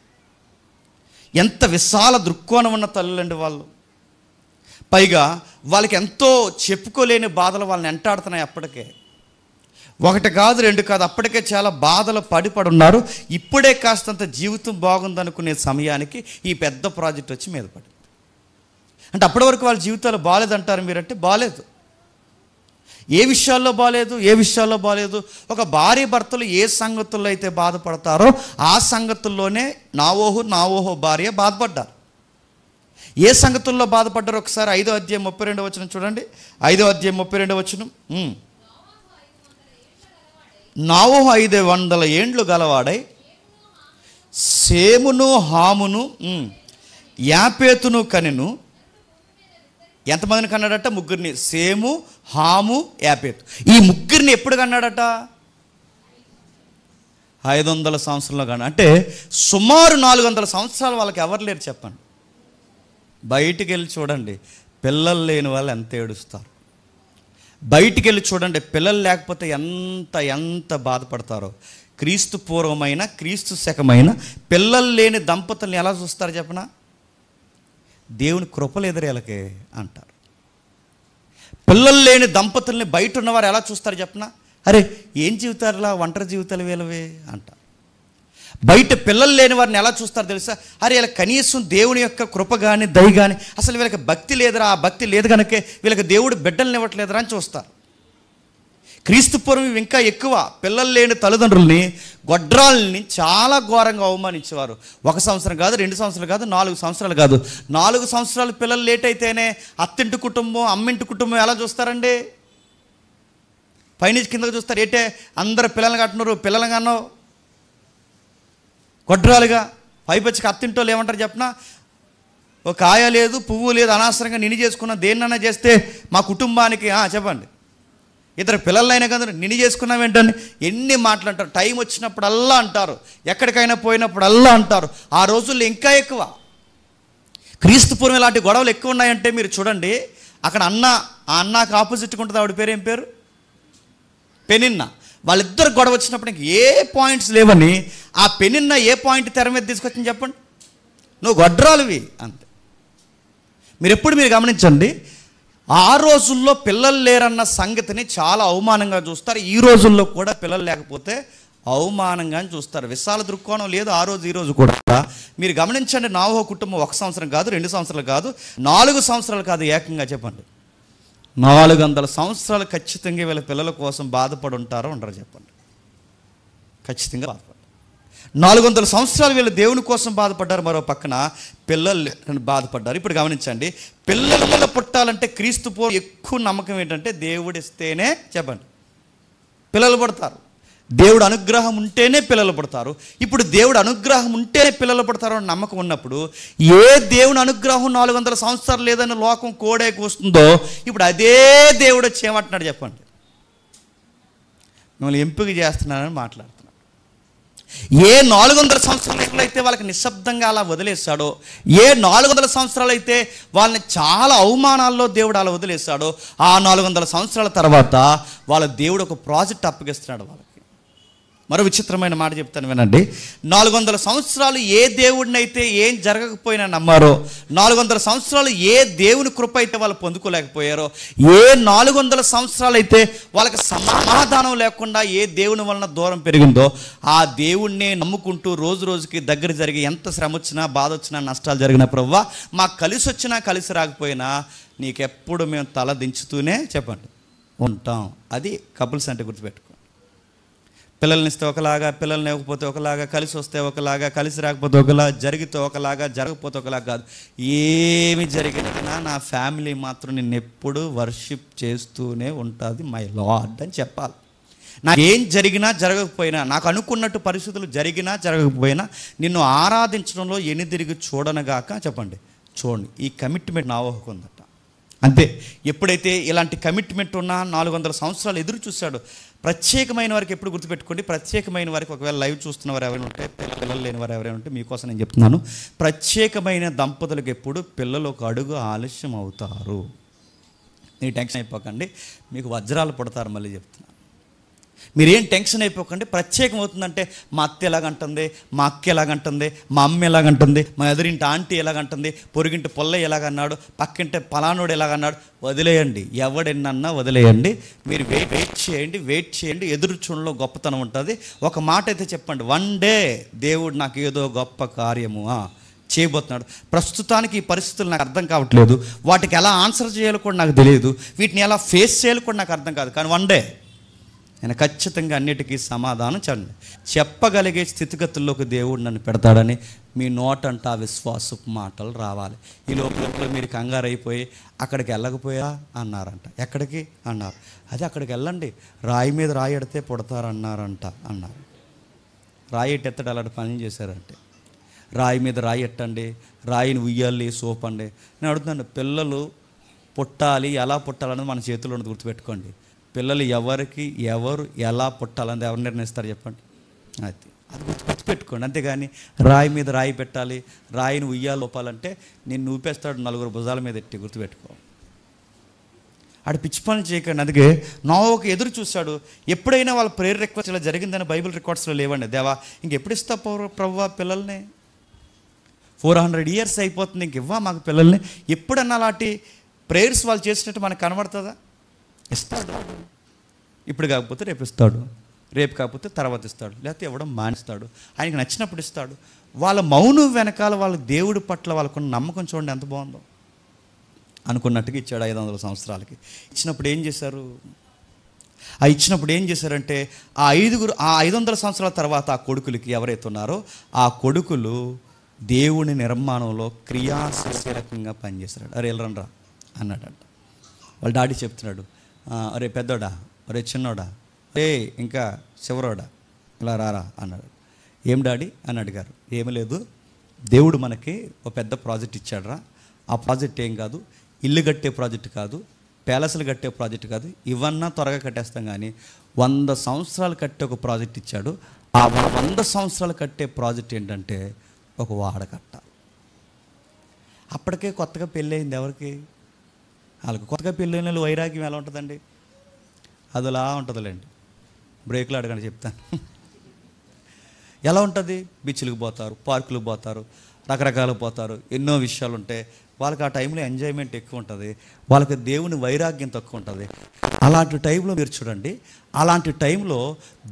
ఎంత విశాల దృక్కోణం ఉన్న తల్లులండి వాళ్ళు. పైగా వాళ్ళకి ఎంతో చెప్పుకోలేని బాధలు వాళ్ళని వెంటాడుతున్నాయి. అప్పటికే 1 కాదు 2 కాదు, అప్పటికే చాలా బాధలు పడిపడున్నారు. ఇప్పుడే కాస్తంత జీవితం బాగుందనుకునే సమయానికి ఈ పెద్ద ప్రాజెక్ట్ వచ్చి మీద పడింది. అంటే అప్పటి వరకు వాళ్ళ జీవితాలు బాగాలేదంటారు మీరంటే బాగాలేదు. ఏ విషయాల్లో బాగాలేదు? ఒక భార్య భర్తలు ఏ సంగతుల్లో అయితే బాధపడతారో ఆ సంగతుల్లోనే నావోహు భార్య బాధపడ్డారు. ఏ సంగతుల్లో బాధపడ్డారు ఒకసారి 5వ అధ్యాయం 32వ వచనం చూడండి. 5వ అధ్యాయం 32వ వచనం. నావోహు 500 ఏండ్లు గలవాడై సేమును హామును యాపేతును కనెను. ఎంతమందిని కన్నాడట? 3. సేము, హాము, యాపేతు. ఈ 3 ఎప్పుడు కన్నాడట? 500 సంవత్సరంలో కన్నా. అంటే సుమారు 400 సంవత్సరాలు వాళ్ళకి ఎవరు లేరు చెప్పండి. బయటికి వెళ్ళి చూడండి, పిల్లలు లేని వాళ్ళు ఎంత ఏడుస్తారు. బయటికి వెళ్ళి చూడండి, పిల్లలు లేకపోతే ఎంత బాధపడతారో. క్రీస్తు పూర్వమైన, క్రీస్తు శకమైన పిల్లలు లేని దంపతుల్ని ఎలా చూస్తారు చెప్పనా? దేవుని కృపలు ఎదురేలకే అంటారు. పిల్లలు లేని దంపతుల్ని బయట ఉన్నవారు ఎలా చూస్తారు చెప్పనా? అరే ఏం జీవితారులా, ఒంటరి జీవితాలు వీళ్ళవే అంటారు. బయట పిల్లలు లేని వారిని ఎలా చూస్తారు తెలుసా? అరే వీళ్ళకి కనీసం దేవుని యొక్క కృప కానీ దయ కానీ, అసలు వీళ్ళకి భక్తి లేదురా, ఆ భక్తి లేదు కనుకే వీళ్ళకి దేవుడు బిడ్డల్ని ఇవ్వట్లేదురా అని చూస్తారు. క్రీస్తు పూర్వం ఇంకా ఎక్కువ పిల్లలు లేని తల్లిదండ్రుల్ని, గొడ్రాల్ని చాలా ఘోరంగా అవమానించేవారు. 1 సంవత్సరం కాదు, 2 సంవత్సరాలు కాదు, 4 సంవత్సరాలు కాదు. 4 సంవత్సరాలు పిల్లలు లేట్ అయితేనే అత్తింటి కుటుంబం, అమ్మింటి కుటుంబం ఎలా చూస్తారండి? పైనుంచి కిందకు చూస్తారు. ఏంటే అందరు పిల్లల్ని కట్టున్నారు, పిల్లలు కన్నావు గొడ్రాలుగా. పైపచ్చికి అత్తింటోళ్ళు ఏమంటారు చెప్పనా? ఒక కాయ లేదు, పువ్వు లేదు, అనవసరంగా నిన్ను చేసుకున్నా, దేన్నైనా చేస్తే మా కుటుంబానికి చెప్పండి, ఇద్దరు పిల్లలైనా కదా నిన్ను చేసుకున్నాం ఏంటని ఎన్ని మాటలు అంటారు. టైం వచ్చినప్పుడల్లా అంటారు, ఎక్కడికైనా పోయినప్పుడల్లా అంటారు. ఆ రోజుల్లో ఇంకా ఎక్కువ. క్రీస్తు పూర్వం ఇలాంటి గొడవలు ఎక్కువ ఉన్నాయంటే మీరు చూడండి. అక్కడ ఆ అన్నకు ఆపోజిట్గా ఉంటుంది, ఆవిడ పేరు ఏం పేరు? పెనిన్న. వాళ్ళిద్దరు గొడవ వచ్చినప్పుడు ఇంక ఏ పాయింట్స్ లేవని ఆ పెనిన్న ఏ పాయింట్ తెర మీద తీసుకొచ్చింది చెప్పండి? నువ్వు గొడ్రాలువి అంతే. మీరు గమనించండి, ఆ రోజుల్లో పిల్లలు లేరన్న సంగతిని చాలా అవమానంగా చూస్తారు. ఈ రోజుల్లో కూడా పిల్లలు లేకపోతే అవమానంగా చూస్తారు. విశాల దృక్కోణం లేదు ఆ రోజు ఈ రోజు కూడా. మీరు గమనించండి, నావోహు కుటుంబం 1 సంవత్సరం కాదు, 2 సంవత్సరాలు కాదు, 4 సంవత్సరాలు కాదు, ఏకంగా చెప్పండి 400 సంవత్సరాలు ఖచ్చితంగా వీళ్ళ పిల్లల కోసం బాధపడి ఉంటారో ఉండరు చెప్పండి? ఖచ్చితంగా బాధపడ్డారు. 400 సంవత్సరాలు వీళ్ళు దేవుని కోసం బాధపడ్డారు, మరో పక్కన పిల్లలు బాధపడ్డారు. ఇప్పుడు గమనించండి, పిల్లలు పుట్టాలంటే క్రీస్తు పూర్వం ఎక్కువ నమ్మకం ఏంటంటే దేవుడు ఇస్తేనే చెప్పండి పిల్లలు పుడతారు. దేవుడు అనుగ్రహం ఉంటేనే పిల్లలు పుడతారు. ఇప్పుడు దేవుడు అనుగ్రహం ఉంటేనే పిల్లలు పుడతారు అని నమ్మకం ఉన్నప్పుడు, ఏ దేవుని అనుగ్రహం 400 సంవత్సరాలు లేదని లోకం కోడేకి వస్తుందో, ఇప్పుడు అదే దేవుడు వచ్చి ఏమంటున్నాడు చెప్పండి? మిమ్మల్ని ఎంపిక చేస్తున్నానని మాట్లాడుతున్నాడు. ఏ 400 సంవత్సరాలు అయితే వాళ్ళకి నిశ్శబ్దంగా అలా వదిలేశాడో, ఏ 400 సంవత్సరాలు అయితే వాళ్ళని చాలా అవమానాల్లో దేవుడు అలా వదిలేశాడో, ఆ 400 సంవత్సరాల తర్వాత వాళ్ళ దేవుడు ఒక ప్రాజెక్ట్ అప్పగిస్తున్నాడు వాళ్ళకి. మరో విచిత్రమైన మాట చెప్తాను వినండి. 400 సంవత్సరాలు ఏ దేవుడిని అయితే ఏం జరగకపోయినా నమ్మారో, 400 సంవత్సరాలు ఏ దేవుని కృప అయితే వాళ్ళు పొందుకోలేకపోయారో, ఏ 400 సంవత్సరాలు అయితే వాళ్ళకి సమాధానం లేకుండా ఏ దేవుని వలన దూరం పెరిగిందో, ఆ దేవుణ్ణే నమ్ముకుంటూ రోజు రోజుకి దగ్గర జరిగి ఎంత శ్రమ వచ్చినా, బాధ వచ్చినా, నష్టాలు జరిగిన ప్రభువా మాకు కలిసి వచ్చినా కలిసి రాకపోయినా నీకెప్పుడు మేము తల దించుతూనే చెప్పండి ఉంటాం. అది కపుల్స్ అంటే గుర్తుపెట్టుకో. పిల్లల్ని ఇస్తే ఒకలాగా, పిల్లల్ని ఇవ్వకపోతే ఒకలాగా, కలిసి వస్తే ఒకలాగా, కలిసి రాకపోతే ఒకలా, జరిగితే ఒకలాగా, జరగకపోతే ఒకలాగా కాదు. ఏమి జరిగినా నా ఫ్యామిలీ మాత్రం నిన్ను ఎప్పుడు వర్షిప్ చేస్తూనే ఉంటుంది మై లార్డ్ అని చెప్పాలి. నాకేం జరిగినా జరగకపోయినా, నాకు అనుకున్నట్టు పరిస్థితులు జరిగినా జరగకపోయినా నిన్ను ఆరాధించడంలో ఎనిదిరిగి చూడనగాక చెప్పండి, చూడండి. ఈ కమిట్మెంట్ నావోహకు ఉందట. అంతే. ఎప్పుడైతే ఇలాంటి కమిట్మెంట్ ఉన్నా 400 సంవత్సరాలు ఎదురు చూశాడు. ప్రత్యేకమైన వారికి ఎప్పుడు గుర్తుపెట్టుకోండి, ప్రత్యేకమైన వారికి, ఒకవేళ లైవ్ చూస్తున్న వారు ఎవరైనా ఉంటే, పిల్లలు లేని వారు ఎవరైనా ఉంటే మీకోసం నేను చెప్తున్నాను, ప్రత్యేకమైన దంపతులకు ఎప్పుడు పిల్లలు ఒక అడుగు ఆలస్యం అవుతారు. మీరు టెన్షన్ అయిపోకండి, మీకు వజ్రాలు పుడతారు. మళ్ళీ చెప్తున్నాను, మీరేం టెన్షన్ అయిపోకండి. ప్రత్యేకం అవుతుందంటే మా అత్త ఎలాగంటుంది, మా అక్క ఎలాగంటుంది, మా అమ్మ ఎలాగంటుంది, మా ఎదురింటి ఆంటీ ఎలాగంటుంది, పొరుగింటి పొల్లయ్య ఎలాగన్నాడు, పక్కింటి పలానోడు ఎలాగన్నాడు, వదిలేయండి. ఎవడెన్నన్నా వదిలేయండి. మీరు వెయిట్ చేయండి. ఎదురు చూడలో గొప్పతనం ఉంటుంది. ఒక మాట అయితే చెప్పండి, వన్ డే దేవుడు నాకు ఏదో గొప్ప కార్యము చేయబోతున్నాడు. ప్రస్తుతానికి ఈ పరిస్థితులు నాకు అర్థం కావట్లేదు, వాటికి ఎలా ఆన్సర్ చేయాలో కూడా నాకు తెలియదు, వీటిని ఎలా ఫేస్ చేయాలో కూడా నాకు అర్థం కాదు. కానీ వన్ డే నేను ఖచ్చితంగా అన్నిటికీ సమాధానం చెప్పగలిగే స్థితిగతుల్లోకి దేవుడు నన్ను పెడతాడని మీ నోటంట విశ్వాసపు మాటలు రావాలి. ఈ లోపల మీరు కంగారు అయిపోయి అక్కడికి వెళ్ళకపోయా అన్నారంట. ఎక్కడికి అన్నారు, అదే అక్కడికి వెళ్ళండి, రాయి మీద రాయి ఎడితే పుడతారన్నారంట అన్నారు. రాయి ఎత్తడు అలాంటి పనులు చేశారంటే, రాయి మీద రాయి ఎట్టండి, రాయిని ఉయ్యాలి, సోపండి. నేను అడుగుతున్నాను, పిల్లలు పుట్టాలి, ఎలా పుట్టాలన్నది మన చేతుల్లో ఉన్నది గుర్తుపెట్టుకోండి. పిల్లలు ఎవరు ఎలా పుట్టాలని ఎవరు నిర్ణయిస్తారు చెప్పండి? అది గుర్తుపెట్టుకోండి. అంతేగాని రాయి మీద రాయి పెట్టాలి, రాయిని ఉయ్యాలి లోపాలంటే నిన్ను ఊపేస్తాడు 4 భుజాల మీద ఎట్టి. గుర్తుపెట్టుకో, ఆడు పిచ్చి పనులు చేయకండి. అందుకే నోవాహు ఎదురు చూశాడు. ఎప్పుడైనా వాళ్ళ ప్రేయర్ రిక్వెస్ట్ ఇలా జరిగిందని బైబిల్ రికార్డ్స్లో లేవండి. దేవా ఇంకెప్పుడు ఇస్తా ప్రభువా పిల్లల్ని, 400 years అయిపోతుంది, ఇంక ఇవ్వా మాకు పిల్లల్ని. ఎప్పుడన్నా అలాంటి ప్రేయర్స్ వాళ్ళు చేసినట్టు మనకు కనబడుతుందా? ఇస్తాడు. ఇప్పుడు కాకపోతే రేపు ఇస్తాడు, రేపు కాకపోతే తర్వాత ఇస్తాడు, లేకపోతే ఇవ్వడం మానేస్తాడు. ఆయనకి నచ్చినప్పుడు ఇస్తాడు. వాళ్ళ మౌనం వెనకాల వాళ్ళ దేవుడి పట్ల వాళ్ళకున్న నమ్మకం చూడండి ఎంత బాగుందో. అనుకున్నట్టుగా ఇచ్చాడు 500 సంవత్సరాలకి. ఇచ్చినప్పుడు ఏం చేశారంటే ఆ 500 సంవత్సరాల తర్వాత ఆ కొడుకులకి ఎవరైతే ఉన్నారో ఆ కొడుకులు దేవుని నిర్మాణంలో క్రియాశీలకంగా పనిచేశాడు. అరే వెళ్ళరండ్రా అన్నాడంట. వాళ్ళ డాడీ చెప్తున్నాడు, అరే పెద్దోడా, అరే చిన్నోడా, రే ఇంకా చివరోడా, ఇలా రారా అన్నాడు. ఏం డాడీ అని అడిగారు. ఏమీ లేదు, దేవుడు మనకి ఒక పెద్ద ప్రాజెక్ట్ ఇచ్చాడురా. ఆ ప్రాజెక్ట్ ఏం కాదు, ఇల్లు కట్టే ప్రాజెక్ట్ కాదు, ప్యాలెస్లు కట్టే ప్రాజెక్ట్ కాదు, ఇవన్నా త్వరగా కట్టేస్తాం, కానీ 100 సంవత్సరాలు కట్టే ఒక ప్రాజెక్ట్ ఇచ్చాడు. ఆ 100 సంవత్సరాలు కట్టే ప్రాజెక్ట్ ఏంటంటే ఒక వాడ కట్టాలి. అప్పటికే కొత్తగా పెళ్ళి అయింది ఎవరికి? వాళ్ళకి. కొత్తగా పెళ్ళైన వాళ్ళు వైరాగ్యం ఎలా ఉంటుందండి? అదిలా ఉంటుందిలేండి. బ్రేక్లో అడగండి చెప్తాను. ఎలా ఉంటుంది? బీచ్లకు పోతారు, పార్కులకు పోతారు, రకరకాలు పోతారు, ఎన్నో విషయాలు ఉంటాయి. వాళ్ళకి ఆ టైంలో ఎంజాయ్మెంట్ ఎక్కువ ఉంటుంది, వాళ్ళకి దేవుని వైరాగ్యం తక్కువ ఉంటుంది. అలాంటి టైంలో మీరు చూడండి, అలాంటి టైంలో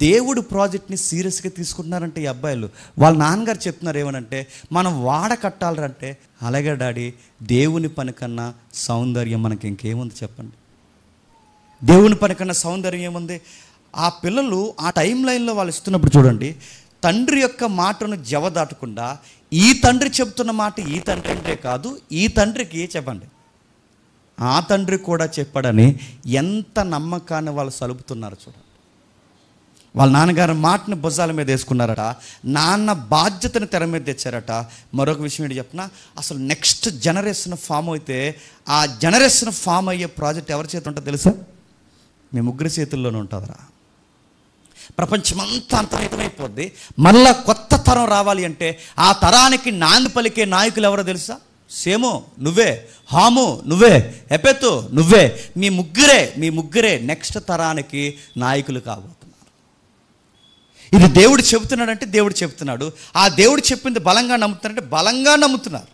దేవుడు ప్రాజెక్ట్ని సీరియస్గా తీసుకుంటున్నారంటే ఈ అబ్బాయిలు. వాళ్ళ నాన్నగారు చెప్తున్నారు ఏమనంటే, మనం వాడ కట్టాలంటే, అలాగే డాడీ దేవుని పని కన్నా సౌందర్యం మనకి ఇంకేముంది చెప్పండి? దేవుని పని కన్నా సౌందర్యం ఏముంది? ఆ పిల్లలు ఆ టైం లైన్లో వాళ్ళు ఇస్తున్నప్పుడు చూడండి, తండ్రి యొక్క మాటను జవదాటకుండా ఈ తండ్రి చెప్తున్న మాట ఈ తండ్రి అంటే కాదు, ఈ తండ్రికి చెప్పండి ఆ తండ్రి కూడా చెప్పాడని ఎంత నమ్మకాన్ని వాళ్ళు సలుపుతున్నారు చూడండి. వాళ్ళ నాన్నగారి మాటని భుజాల మీద వేసుకున్నారట, నాన్న బాధ్యతను తెర మీద తెచ్చారట. మరొక విషయం ఏంటి చెప్పిన, అసలు నెక్స్ట్ జనరేషన్ ఫామ్ అయితే ఆ జనరేషన్ ఫామ్ అయ్యే ప్రాజెక్ట్ ఎవరి చేతి ఉంటుందో తెలుసా? మీ ముగ్గురి చేతుల్లోనే ఉంటుందిరా. ప్రపంచమంతా అంతమైపోద్ది, మళ్ళా కొత్త తరం రావాలి అంటే ఆ తరానికి నాంది పలికే నాయకులు ఎవరో తెలుసా? సేము నువ్వే, హాము నువ్వే, ఎపెతు నువ్వే. మీ ముగ్గురే నెక్స్ట్ తరానికి నాయకులు కాబోతున్నారు. ఇది దేవుడు చెబుతున్నాడంటే దేవుడు చెబుతున్నాడు. ఆ దేవుడు చెప్పింది బలంగా నమ్ముతున్నారంటే బలంగా నమ్ముతున్నారు.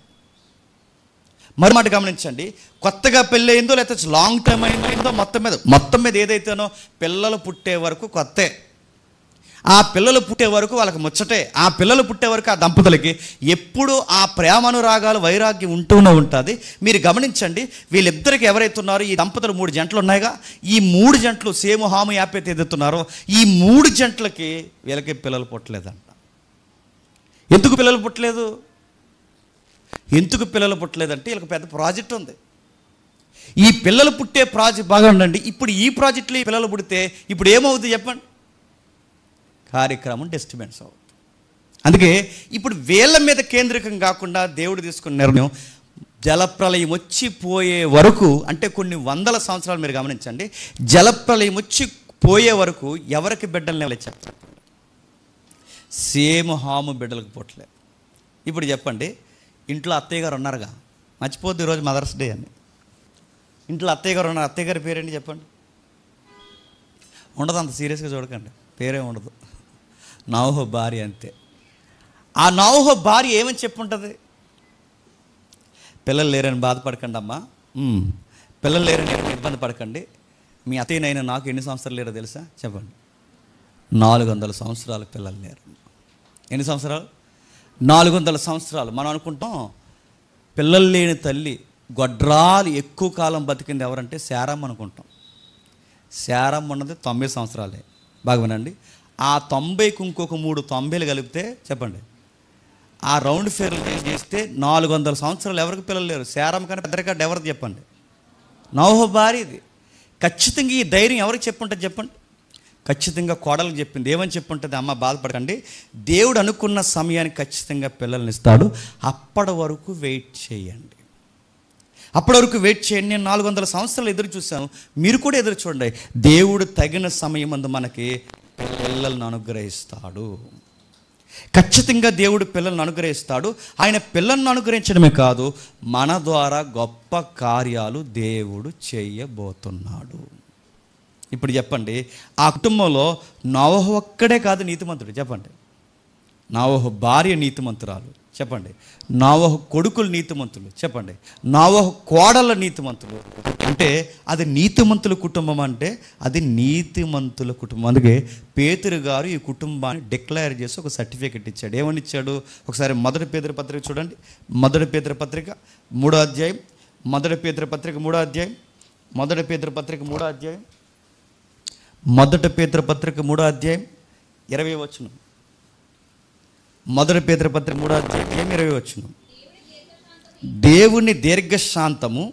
మరి మాట గమనించండి, కొత్తగా పెళ్ళి అయిందో లేకపోతే లాంగ్ టైం అయిందో మొత్తం మీద ఏదైతేనో పిల్లలు పుట్టే వరకు కొత్తే. ఆ పిల్లలు పుట్టే వరకు వాళ్ళకి ముచ్చటే. ఆ పిల్లలు పుట్టే వరకు ఆ దంపతులకి ఎప్పుడు ఆ ప్రేమానురాగాలు వైరాగ్యం ఉంటూనే ఉంటుంది. మీరు గమనించండి, వీళ్ళిద్దరికి ఎవరైతే ఉన్నారో ఈ దంపతులు 3 జంటలు ఉన్నాయిగా, ఈ 3 జంటలు సేము హాము యాపేత ఎదుగుతున్నారో ఈ 3 జంటలకి వీళ్ళకి పిల్లలు పుట్టలేదంట. ఎందుకు పిల్లలు పుట్టలేదు? ఎందుకు పిల్లలు పుట్టలేదంటే వీళ్ళకి పెద్ద ప్రాజెక్ట్ ఉంది. ఈ పిల్లలు పుట్టే ప్రాజెక్ట్ బాగా ఉండండి. ఇప్పుడు ఈ ప్రాజెక్టులో ఈ పిల్లలు పుడితే ఇప్పుడు ఏమవుతుంది చెప్పండి? కార్యక్రమం డిస్టర్బెన్స్ అవుతుంది. అందుకే ఇప్పుడు వీళ్ళ మీద కేంద్రీకం కాకుండా దేవుడు తీసుకున్న నిర్ణయం జలప్రలయం వచ్చిపోయే వరకు, అంటే కొన్ని వందల సంవత్సరాలు మీరు గమనించండి, జలప్రలయం వచ్చి పోయే వరకు ఎవరికి బిడ్డలు చెప్తారు? సేమ్ హాము బిడ్డలకు పుట్టలేదు. ఇప్పుడు చెప్పండి, ఇంట్లో అత్తయ్య గారు ఉన్నారుగా, మర్చిపోద్దు ఈరోజు మదర్స్ డే అని. ఇంట్లో అత్తయ్య గారు ఉన్నారు, అత్తయ్య గారి పేరేంటి చెప్పండి? ఉండదు, అంత సీరియస్గా చూడకండి, పేరే ఉండదు. నోవహు భార్య అంతే. ఆ నోవహు భార్య ఏమని చెప్పుంటుంది? పిల్లలు లేరని బాధపడకండి అమ్మా, పిల్లలు లేరని ఇబ్బంది పడకండి. మీ అత్తయ్యనైనా నాకు ఎన్ని సంవత్సరాలు లేరో తెలుసా? చెప్పండి. 400 సంవత్సరాలు పిల్లలు లేరు. ఎన్ని సంవత్సరాలు? 400 సంవత్సరాలు. మనం అనుకుంటాం పిల్లలు లేని తల్లి గొడ్రాలు ఎక్కువ కాలం బతికింది ఎవరంటే శారమ్మ అనుకుంటాం. శారమ్మ ఉన్నది 90 సంవత్సరాలే. బాగా వినండి, ఆ 90కి ఇంకొక 3 90లు కలిపితే చెప్పండి, ఆ రౌండ్ ఫిగర్ చేస్తే 400 సంవత్సరాలు ఎవరికి పిల్లలు లేరు. శారమ్మ కానీ పెద్దరికాడు ఎవరిది చెప్పండి? నోవహు భార్యది. ఖచ్చితంగా ఈ ధైర్యం ఎవరికి చెప్పుంటుంది చెప్పండి? ఖచ్చితంగా కోడలకు చెప్పింది. ఏమని చెప్పుంటుంది? అమ్మ బాధపడకండి, దేవుడు అనుకున్న సమయానికి ఖచ్చితంగా పిల్లల్ని ఇస్తాడు, అప్పటి వరకు వెయిట్ చేయండి, అప్పటి వరకు వెయిట్ చేయండి. నేను 400 సంవత్సరాలు ఎదురు చూశాను, మీరు కూడా ఎదురు చూడండి. దేవుడు తగిన సమయం అందు మనకి పిల్లలను అనుగ్రహిస్తాడు. ఖచ్చితంగా దేవుడు పిల్లలను అనుగ్రహిస్తాడు. ఆయన పిల్లలను అనుగ్రహించడమే కాదు, మన ద్వారా గొప్ప కార్యాలు దేవుడు చేయబోతున్నాడు. ఇప్పుడు చెప్పండి, ఆ కుటుంబంలో నోవహు ఒక్కడే కాదు నీతిమంతుడు చెప్పండి. నోవహు భార్య నీతిమంతురాలు చెప్పండి. నోవహు కొడుకులు నీతిమంతులు చెప్పండి. నోవహు కోడళ్ళ నీతిమంతులు. అంటే అది నీతిమంతుల కుటుంబం, అంటే అది నీతిమంతుల కుటుంబం. అందుకే పేతురు గారు ఈ కుటుంబాన్ని డిక్లేర్ చేసి ఒక సర్టిఫికెట్ ఇచ్చాడు. ఏమని ఇచ్చాడు? ఒకసారి మొదటి పేతురు పత్రిక చూడండి. మొదటి పేతురు పత్రిక 3వ అధ్యాయం. మొదటి పేతురు పత్రిక 3వ అధ్యాయం. మొదటి పేతురు పత్రిక 3వ అధ్యాయం. మొదటి పేతురు పత్రిక 3వ అధ్యాయం 20వ వచనం. మొదటి పేతురు పత్రిక 3వ అధ్యాయం 20వ వచనం. దేవుని దీర్ఘశాంతము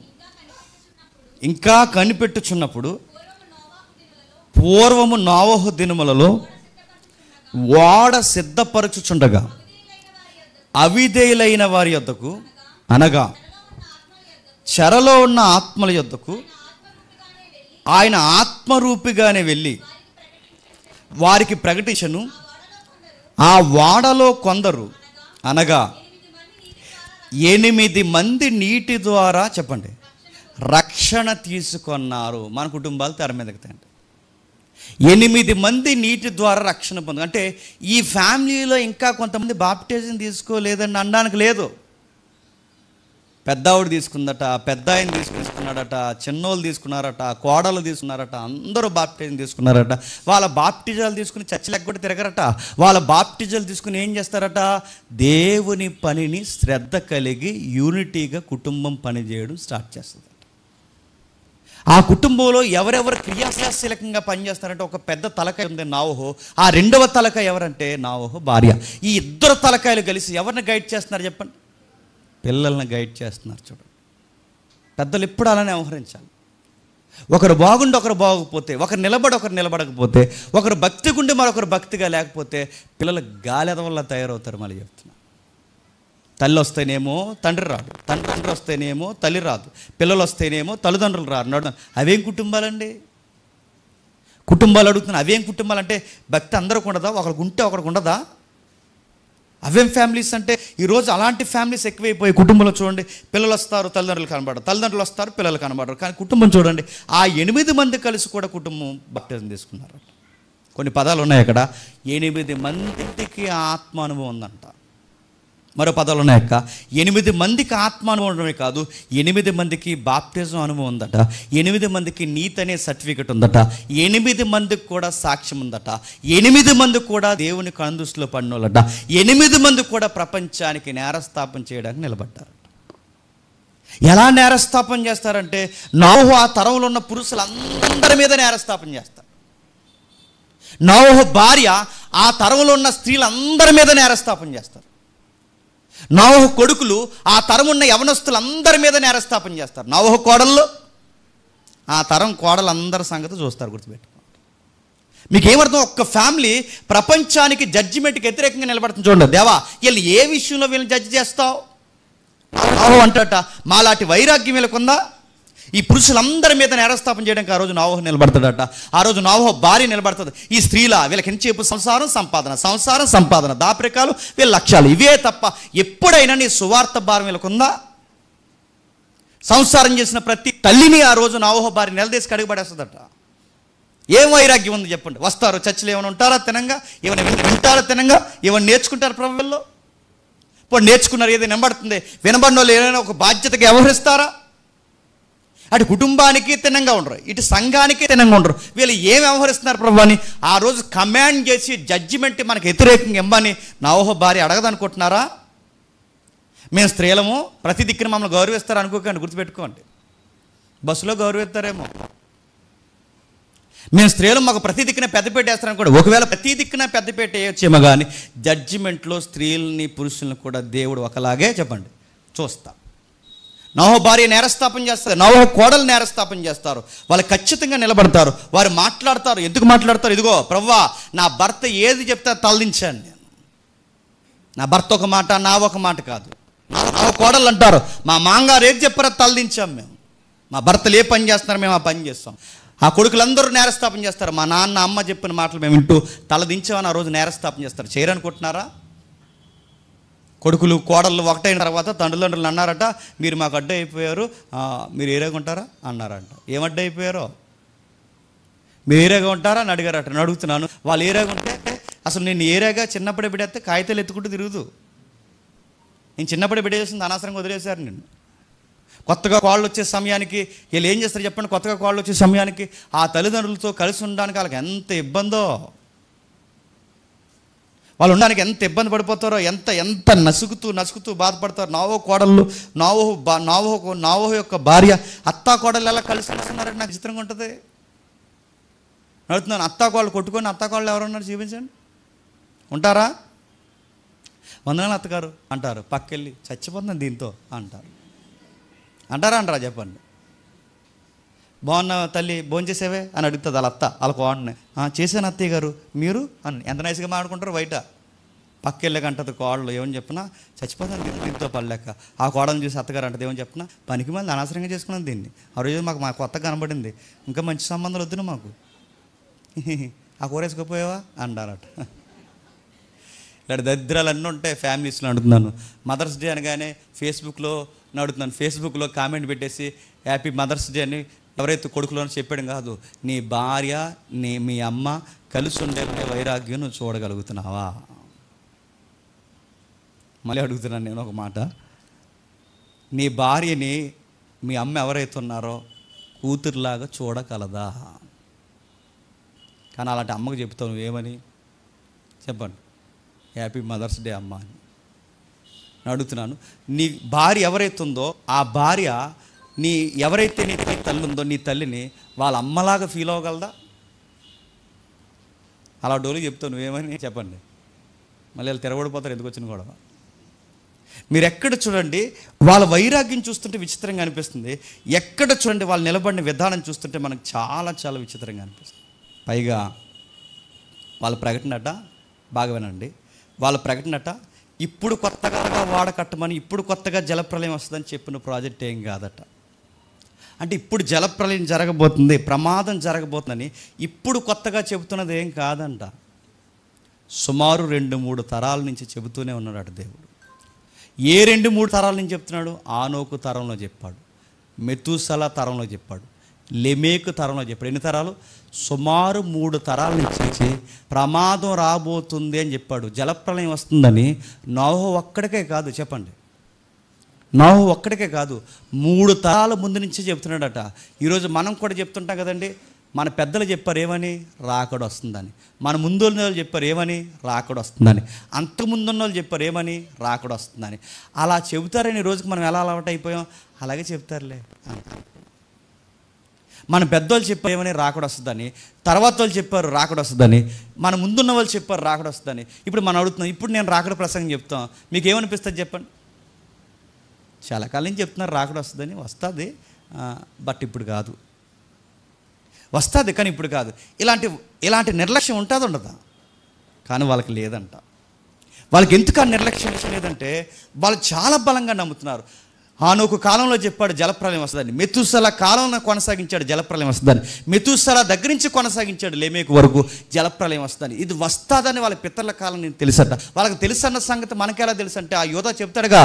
ఇంకా కనిపెట్టుచున్నప్పుడు పూర్వము నోవహు దినములలో ఓడ సిద్ధపరచుచుండగా అవిధేయులైన వారి యొద్దకు, అనగా చెరలో ఉన్న ఆత్మల యొద్దకు ఆయన ఆత్మరూపిగానే వెళ్ళి వారికి ప్రకటించను. ఆ వాడలో కొందరు, అనగా 8 మంది నీటి ద్వారా చెప్పండి రక్షణ తీసుకున్నారు. మన కుటుంబాలు తెర మీదకి తండి. 8 మంది నీటి ద్వారా రక్షణ పొందారు. అంటే ఈ ఫ్యామిలీలో ఇంకా కొంతమంది బాప్టిజం తీసుకోలేదని అనడానికి లేదు. పెద్దావిడ తీసుకుందట, పెద్ద ఆయన తీసుకున్నాడట, చిన్నోళ్ళు తీసుకున్నారట, కోడలు తీసుకున్నారట, అందరూ బాప్టిజం తీసుకున్నారట. వాళ్ళ బాప్టిజాలు తీసుకుని చర్చిలకు కూడా తిరగరట. వాళ్ళ బాప్టిజాలు తీసుకుని ఏం చేస్తారట? దేవుని పనిని శ్రద్ధ కలిగి యూనిటీగా కుటుంబం పనిచేయడం స్టార్ట్ చేస్తుంది. ఆ కుటుంబంలో ఎవరెవరు క్రియాశీలకంగా పనిచేస్తారంటే ఒక పెద్ద తలకాయ ఉంది నోవహు. ఆ రెండవ తలకాయ ఎవరంటే నోవహు భార్య. ఈ ఇద్దరు తలకాయలు కలిసి ఎవరిని గైడ్ చేస్తున్నారు చెప్పండి? పిల్లల్ని గైడ్ చేస్తున్నారు. చూడండి, పెద్దలు ఎప్పుడు అలానే వ్యవహరించాలి. ఒకరు బాగుండి ఒకరు బాగోకపోతే, ఒకరు నిలబడి ఒకరు నిలబడకపోతే, ఒకరు భక్తి గుండి మరొకరు భక్తిగా లేకపోతే పిల్లలు గాలిద వల్ల తయారవుతారు. మళ్ళీ చెప్తున్నా, తల్లి వస్తేనేమో తండ్రి రాదు, తండ్రి వస్తేనేమో తల్లి రాదు, పిల్లలు వస్తేనేమో తల్లిదండ్రులు రారు. అవేం కుటుంబాలండి? కుటుంబాలు అడుగుతున్నా, అవేం కుటుంబాలు అంటే భక్తి అందరికి ఉండదా? ఒకరికి ఉంటే ఒకరికి ఉండదా? అవేం ఫ్యామిలీస్ అంటే ఈరోజు అలాంటి ఫ్యామిలీస్ ఎక్కువైపోయి కుటుంబంలో చూడండి, పిల్లలు వస్తారు తల్లిదండ్రులు కనబడరు, తల్లిదండ్రులు వస్తారు పిల్లలు కనబడరు. కానీ కుటుంబం చూడండి, ఆ 8 మంది కలిసి కూడా కుటుంబం బాప్టిజం తీసుకున్నారు. కొన్ని పదాలు ఉన్నాయి అక్కడ. 8 మందికి ఆత్మ అనుభవం ఉందంట. మరో పదాలు ఉన్నాయక్క, 8 మందికి ఆత్మ అనుభవమే కాదు, 8 మందికి బాప్టిజం అనుభవం ఉందట, 8 మందికి నీతి అనే సర్టిఫికెట్ ఉందట, 8 మందికి కూడా సాక్ష్యం ఉందట, 8 మంది కూడా దేవుని కనుదృష్టిలో పడినోళ్ళట, 8 మంది కూడా ప్రపంచానికి నేరస్థాపన చేయడానికి నిలబడ్డారు. ఎలా నేరస్థాపన చేస్తారంటే, నోవహు ఆ తరంలో ఉన్న పురుషులందరి మీద నేరస్థాపన చేస్తారు. నోవహు భార్య ఆ తరంలో ఉన్న స్త్రీలందరి మీద నేరస్థాపన చేస్తారు. నోవహు కొడుకులు ఆ తరం ఉన్న యవనస్తులందరి మీద నేరస్థాపన చేస్తారు. నోవహు కోడళ్ళు ఆ తరం కోడలందరి సంగతి చూస్తారు. గుర్తుపెట్టుకోండి. మీకు ఏమర్థం? ఒక్క ఫ్యామిలీ ప్రపంచానికి జడ్జిమెంట్కి వ్యతిరేకంగా నిలబడుతుంది. చూడండి, దేవా వీళ్ళు ఏ విషయంలో వీళ్ళని జడ్జి చేస్తావు? నోవహు అంటట, మాలాంటి వైరాగ్యం వీళ్ళకుందా? ఈ పురుషులందరి మీద నేరస్థాపన చేయడానికి ఆ రోజు నోవహు నిలబడతాడట. ఆ రోజు నోవహు భార్య నిలబడుతుంది. ఈ స్త్రీల వీళ్ళకి ఎంతసేపు సంసారం సంపాదన దాపరికాలు వీళ్ళ లక్ష్యాలు ఇవే తప్ప ఎప్పుడైనా నీ సువార్త భారం వీళ్ళకుందా? సంసారం చేసిన ప్రతి తల్లిని ఆ రోజు నోవహు భార్య నిలదీసి కడిగిపడేస్తుందట. ఏం వైరాగ్యం ఉంది చెప్పండి? వస్తారు, చర్చిలో ఏమైనా ఉంటారా తినంగా, ఏమైనా వింటారా తినంగా, ఏమైనా నేర్చుకుంటారు ప్రభువుల్లో? ఇప్పుడు నేర్చుకున్నారు, ఏదో వినబడుతుంది, వినబడిన వాళ్ళు ఏదైనా ఒక బాధ్యతగా వ్యవహరిస్తారా? అటు కుటుంబానికి తినంగా ఉండరు, ఇటు సంఘానికి తినంగా ఉండరు. వీళ్ళు ఏం వ్యవహరిస్తున్నారు ప్రభు అని ఆ రోజు కమాండ్ చేసి జడ్జిమెంట్ మనకు వ్యతిరేకంగా ఇవ్వని నోవహు భార్య అడగదనుకుంటున్నారా? మేము స్త్రీలము, ప్రతి దిక్కున మమ్మల్ని గౌరవిస్తారు అనుకోకండి. గుర్తుపెట్టుకోండి, బస్సులో గౌరవిస్తారేమో. మేము స్త్రీలు మాకు ప్రతి దిక్కున పెద్దపేట వేస్తారనుకోండి. ఒకవేళ ప్రతి దిక్కున పెద్దపేట వేయొచ్చేమో కానీ జడ్జిమెంట్లో స్త్రీలని పురుషులను కూడా దేవుడు ఒకలాగే చెప్పండి చూస్తా. నోవహు భార్య నేరస్థాపన చేస్తారు, నోవహు కోడలు నేరస్థాపన చేస్తారు. వాళ్ళు ఖచ్చితంగా నిలబడతారు, వారు మాట్లాడతారు. ఎందుకు మాట్లాడతారు? ఇదిగో ప్రభువా, నా భర్త ఏది చెప్తే తలదించాను నేను. నా భర్త ఒక మాట, నా ఒక మాట కాదు. నా కోడలు అంటారు, మా మాంగారు ఏది చెప్పారో తలదించాం మేము. మా భర్తలు ఏ పని చేస్తున్నారు మేము ఆ పని చేస్తాం. ఆ కొడుకులందరూ నేరస్థాపన చేస్తారు. మా నాన్న అమ్మ చెప్పిన మాటలు మేము వింటూ తలదించామని ఆ రోజు నేరస్థాపన చేస్తారు. చేయరనుకుంటున్నారా? కొడుకులు కోడళ్ళు ఒకటైన తర్వాత తండ్రులండ్రులు అన్నారట, మీరు మాకు అడ్డు అయిపోయారు, మీరు ఏరేగా ఉంటారా అన్నారంట. ఏమడ్డు అయిపోయారో? మీరు ఏరేగా ఉంటారా అని అడిగారట. నేను అడుగుతున్నాను, వాళ్ళు ఏరేగా ఉంటే అసలు నేను ఏరేగా చిన్నప్పుడే బిడేస్తే కాగితాలు ఎత్తుకుంటూ తిరుగుతూ, నేను చిన్నప్పుడే బిడేసింది అనవసరంగా వదిలేశారు నిన్ను. కొత్తగా కోళ్ళు వచ్చే సమయానికి వీళ్ళు ఏం చేస్తారు చెప్పండి? కొత్తగా కోళ్ళు వచ్చే సమయానికి ఆ తల్లిదండ్రులతో కలిసి ఉండడానికి వాళ్ళకి ఎంత ఇబ్బందో, వాళ్ళు ఉండడానికి ఎంత ఇబ్బంది పడిపోతారో, ఎంత ఎంత నసుకుతూ బాధపడతారు. నోవహు కోడళ్ళు, నోవహు యొక్క భార్య, అత్తా కోడళ్ళు ఎలా కలిసి వస్తున్నారంటే నాకు చిత్రంగా ఉంటుంది. అడుగుతున్నాను, అత్తా కోళ్ళు కొట్టుకొని అత్తా కోళ్ళు ఎవరున్నారు చూపించండి, ఉంటారా? వందనాలు అత్తగారు అంటారు, పక్కెళ్ళి చచ్చిపోతున్నాను దీంతో అంటారా చెప్పండి. బాగున్నా తల్లి, భోంచేసేవే అని అడుగుతుంది వాళ్ళ అత్త వాళ్ళ కోడని. చేశాను అత్తయ్య గారు, మీరు అని ఎంత నైస్గా మాట్లాడుకుంటారు బయట. పక్కెళ్ళక అంటది కోడలు, ఏమని చెప్పినా చచ్చిపోతాను దీంతో పడలేక. ఆ కోడని చూసి అత్తగారు అంటది, ఏమని చెప్పినా పనికి మళ్ళీ అనవసరంగా చేసుకున్నాను దీన్ని. ఆ రోజు మా కొత్తగా కనబడింది, ఇంకా మంచి సంబంధాలు వద్దును మాకు, ఆ కూర వేసుకుపోయావా అంటారట. ఇలాంటి దరిద్రాలు అన్నీ ఉంటాయి ఫ్యామిలీస్లో. అడుగుతున్నాను, మదర్స్ డే అనగానే ఫేస్బుక్లో కామెంట్ పెట్టేసి హ్యాపీ మదర్స్ డే అని ఎవరైతే కొడుకులో చెప్పాడు కాదు, నీ భార్య మీ అమ్మ కలిసి ఉండే వైరాగ్యం నువ్వు చూడగలుగుతున్నావా? మళ్ళీ అడుగుతున్నాను నేను ఒక మాట, నీ భార్యని మీ అమ్మ ఎవరైతే ఉన్నారో కూతురులాగా చూడగలదా? కానీ అలాంటి అమ్మకు చెప్తావు నువ్వేమని చెప్పండి, హ్యాపీ మదర్స్ డే అమ్మ అని. అడుగుతున్నాను, నీ భార్య ఎవరైతే ఉందో ఆ భార్య ఎవరైతే నీ తల్లి ఉందో నీ తల్లిని వాళ్ళ అమ్మలాగా ఫీల్ అవ్వగలదా? అలా డోలు చెప్తావు నువ్వేమని చెప్పండి. మళ్ళీ వాళ్ళు తిరగబడిపోతారు, ఎందుకు వచ్చిన గొడవ. మీరు ఎక్కడ చూడండి వాళ్ళ వైరాగ్యం చూస్తుంటే విచిత్రంగా అనిపిస్తుంది, ఎక్కడ చూడండి వాళ్ళు నిలబడిన విధానం చూస్తుంటే మనకు చాలా చాలా విచిత్రంగా అనిపిస్తుంది. పైగా వాళ్ళ ప్రకటనట, బాగా వినండి, వాళ్ళ ప్రకటనట ఇప్పుడు కొత్తగా వాడకట్టమని, ఇప్పుడు కొత్తగా జలప్రలయం వస్తుందని చెప్పిన ప్రాజెక్ట్ ఏం కాదట. అంటే ఇప్పుడు జలప్రలయం జరగబోతుంది, ప్రమాదం జరగబోతుందని ఇప్పుడు కొత్తగా చెబుతున్నది ఏం కాదంట. సుమారు 2-3 తరాల నుంచి చెబుతూనే ఉన్నాడు దేవుడు. ఏ 2-3 తరాల నుంచి చెప్తున్నాడు? ఆనోకు తరంలో చెప్పాడు, మెతూసల తరంలో చెప్పాడు, లెమేకు తరంలో చెప్పాడు. ఎన్ని తరాలు? సుమారు 3 తరాల నుంచి ప్రమాదం రాబోతుంది అని చెప్పాడు. జలప్రలయం వస్తుందని నోహు ఒక్కడికే కాదు, చెప్పండి, నోహు ఒక్కడికే కాదు, 3 తరాల ముందు నుంచే చెప్తున్నాడట. ఈరోజు మనం కూడా చెప్తుంటాం కదండి. మన పెద్దలు చెప్పారు ఏమని? రాకడ వస్తుందని. మన ముందున్న వాళ్ళు చెప్పారు ఏమని? రాకడ వస్తుందని. అంతకుముందున్న వాళ్ళు చెప్పారు ఏమని? రాకడ వస్తుందని. అలా చెబుతారని రోజుకి మనం ఎలా అలవాటు అయిపోయాం? అలాగే చెప్తారులే. మన పెద్దోళ్ళు చెప్పారు ఏమని? రాకడ వస్తుందని. తర్వాత వాళ్ళు చెప్పారు రాకడ వస్తుందని. మన ముందున్న వాళ్ళు చెప్పారు రాకడ వస్తుందని. ఇప్పుడు మనం అడుగుతున్నాం, ఇప్పుడు నేను రాకడ ప్రసంగం చెప్తాం, మీకు ఏమనిపిస్తుంది చెప్పండి? చాలా కాలం నుంచి చెప్తున్నారు రాకడ వస్తుందని. వస్తుంది, బట్ ఇప్పుడు కాదు. వస్తుంది కానీ ఇప్పుడు కాదు. ఇలాంటి నిర్లక్ష్యం ఉంటుందా ఉండదా? కానీ వాళ్ళకి లేదంట. వాళ్ళకి ఎందుకు ఆ నిర్లక్ష్యం లేదంటే వాళ్ళు చాలా బలంగా నమ్ముతున్నారు. హానోకు కాలంలో చెప్పాడు జలప్రలయం వస్తుందని. మెతూసల కాలంలో కొనసాగించాడు జలప్రలయం వస్తుందని. మెతూసల దగ్గర నుంచి కొనసాగించాడు లెమేకు వరకు జలప్రలయం వస్తుందని. ఇది వస్తుందని వాళ్ళ పితరుల కాలం నేను తెలుసట. వాళ్ళకి తెలుసన్న సంగతి మనకెలా తెలుసు అంటే, ఆ యోధ చెప్తాడుగా,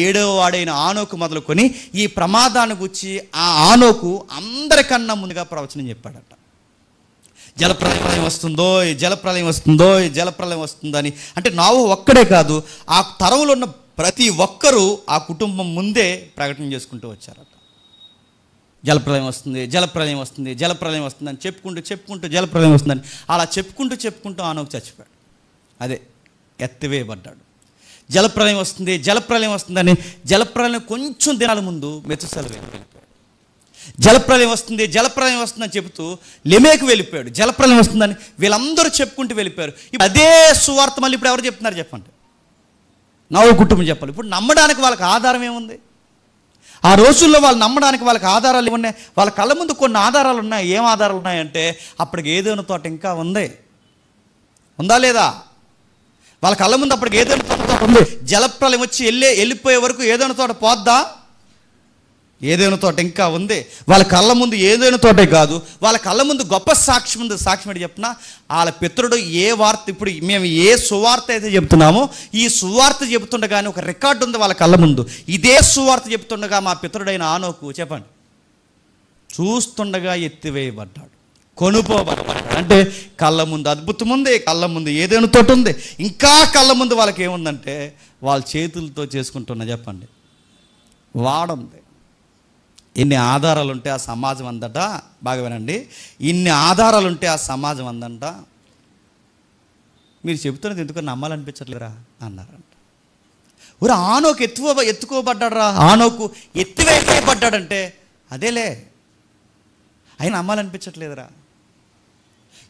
7వ వాడైన ఆనోకు మొదలుకొని ఈ ప్రమాదాన్ని గురించి ఆ ఆనోకు అందరికన్నా ముందుగా ప్రవచనం చెప్పాడట. జలప్రలయం వస్తుందో, జలప్రలయం వస్తుందో, జలప్రలయం వస్తుందని. అంటే నోహు ఒక్కడే కాదు, ఆ తరంలో ఉన్న ప్రతి ఒక్కరూ ఆ కుటుంబం ముందే ప్రకటన చేసుకుంటూ వచ్చారట. జలప్రలయం వస్తుంది, జలప్రలయం వస్తుంది, జలప్రలయం వస్తుందని చెప్పుకుంటూ జలప్రలయం వస్తుందని అలా చెప్పుకుంటూ ఆనోకు చచ్చిపోయాడు. అదే ఎత్తివేయబడ్డాడు. జలప్రలయం వస్తుంది, జలప్రలయం వస్తుందని జలప్రలయం కొంచెం దినాల ముందు మెతుసల వెళ్ళిపోయాడు. జలప్రలయం వస్తుంది, జలప్రలయం వస్తుందని చెబుతూ లెమేకు వెళ్ళిపోయాడు. జలప్రలయం వస్తుందని వీళ్ళందరూ చెప్పుకుంటూ వెళ్ళిపోయారు. ఇప్పుడు అదే సువార్త మళ్ళీ ఇప్పుడు ఎవరు చెప్తున్నారు చెప్పండి? నోహు కుటుంబం చెప్పాలి. ఇప్పుడు నమ్మడానికి వాళ్ళకి ఆధారం ఏముంది? ఆ రోజుల్లో వాళ్ళు నమ్మడానికి వాళ్ళకి ఆధారాలు ఏమున్నాయి? వాళ్ళ కళ్ళ ముందు కొన్ని ఆధారాలు ఉన్నాయి. ఏం ఆధారాలు ఉన్నాయంటే, అప్పటికి ఏదైనా తోట ఇంకా ఉంది, ఉందా లేదా? వాళ్ళ కళ్ళ ముందు అప్పటికి ఏదైనా తోట ఉంది. జలప్రలయం వచ్చి వెళ్ళిపోయే వరకు ఏదైనా తోట పోద్దా? ఏదైనా తోట ఇంకా ఉంది. వాళ్ళ కళ్ళ ముందు ఏదైనా తోటే కాదు, వాళ్ళ కళ్ళ ముందు గొప్ప సాక్ష్యం ఉంది. సాక్ష్యం ఏంటి చెప్పినా, వాళ్ళ పితరుడు ఏ వార్త, ఇప్పుడు మేము ఏ సువార్త అయితే చెప్తున్నామో ఈ సువార్త చెబుతుండగానే ఒక రికార్డు ఉంది వాళ్ళ కళ్ళ ముందు. ఇదే సువార్త చెబుతుండగా మా పితరుడైన ఆనోకు, చెప్పండి, చూస్తుండగా ఎత్తివేయబడ్డాడు, కొనుపోబడ్డాడు. అంటే కళ్ళ ముందు అద్భుతం ఉంది, కళ్ళ ముందు ఏదైనా తోట ఉంది, ఇంకా కళ్ళ ముందు వాళ్ళకి ఏముందంటే వాళ్ళ చేతులతో చేసుకుంటున్నా, చెప్పండి, వాడుంది. ఎన్ని ఆధారాలు ఉంటే ఆ సమాజం అందట, బాగా వినండి, ఇన్ని ఆధారాలు ఉంటే ఆ సమాజం అందంట, మీరు చెబుతున్నది ఎందుకు నమ్మాలనిపించట్లేరా అన్నారంట. ఊరు ఆనోకు ఎత్తుకోబడ్డాడు రా, ఆనోకు ఎత్తివేయబడ్డాడంటే అదేలే, ఆయన నమ్మాలనిపించట్లేదురా.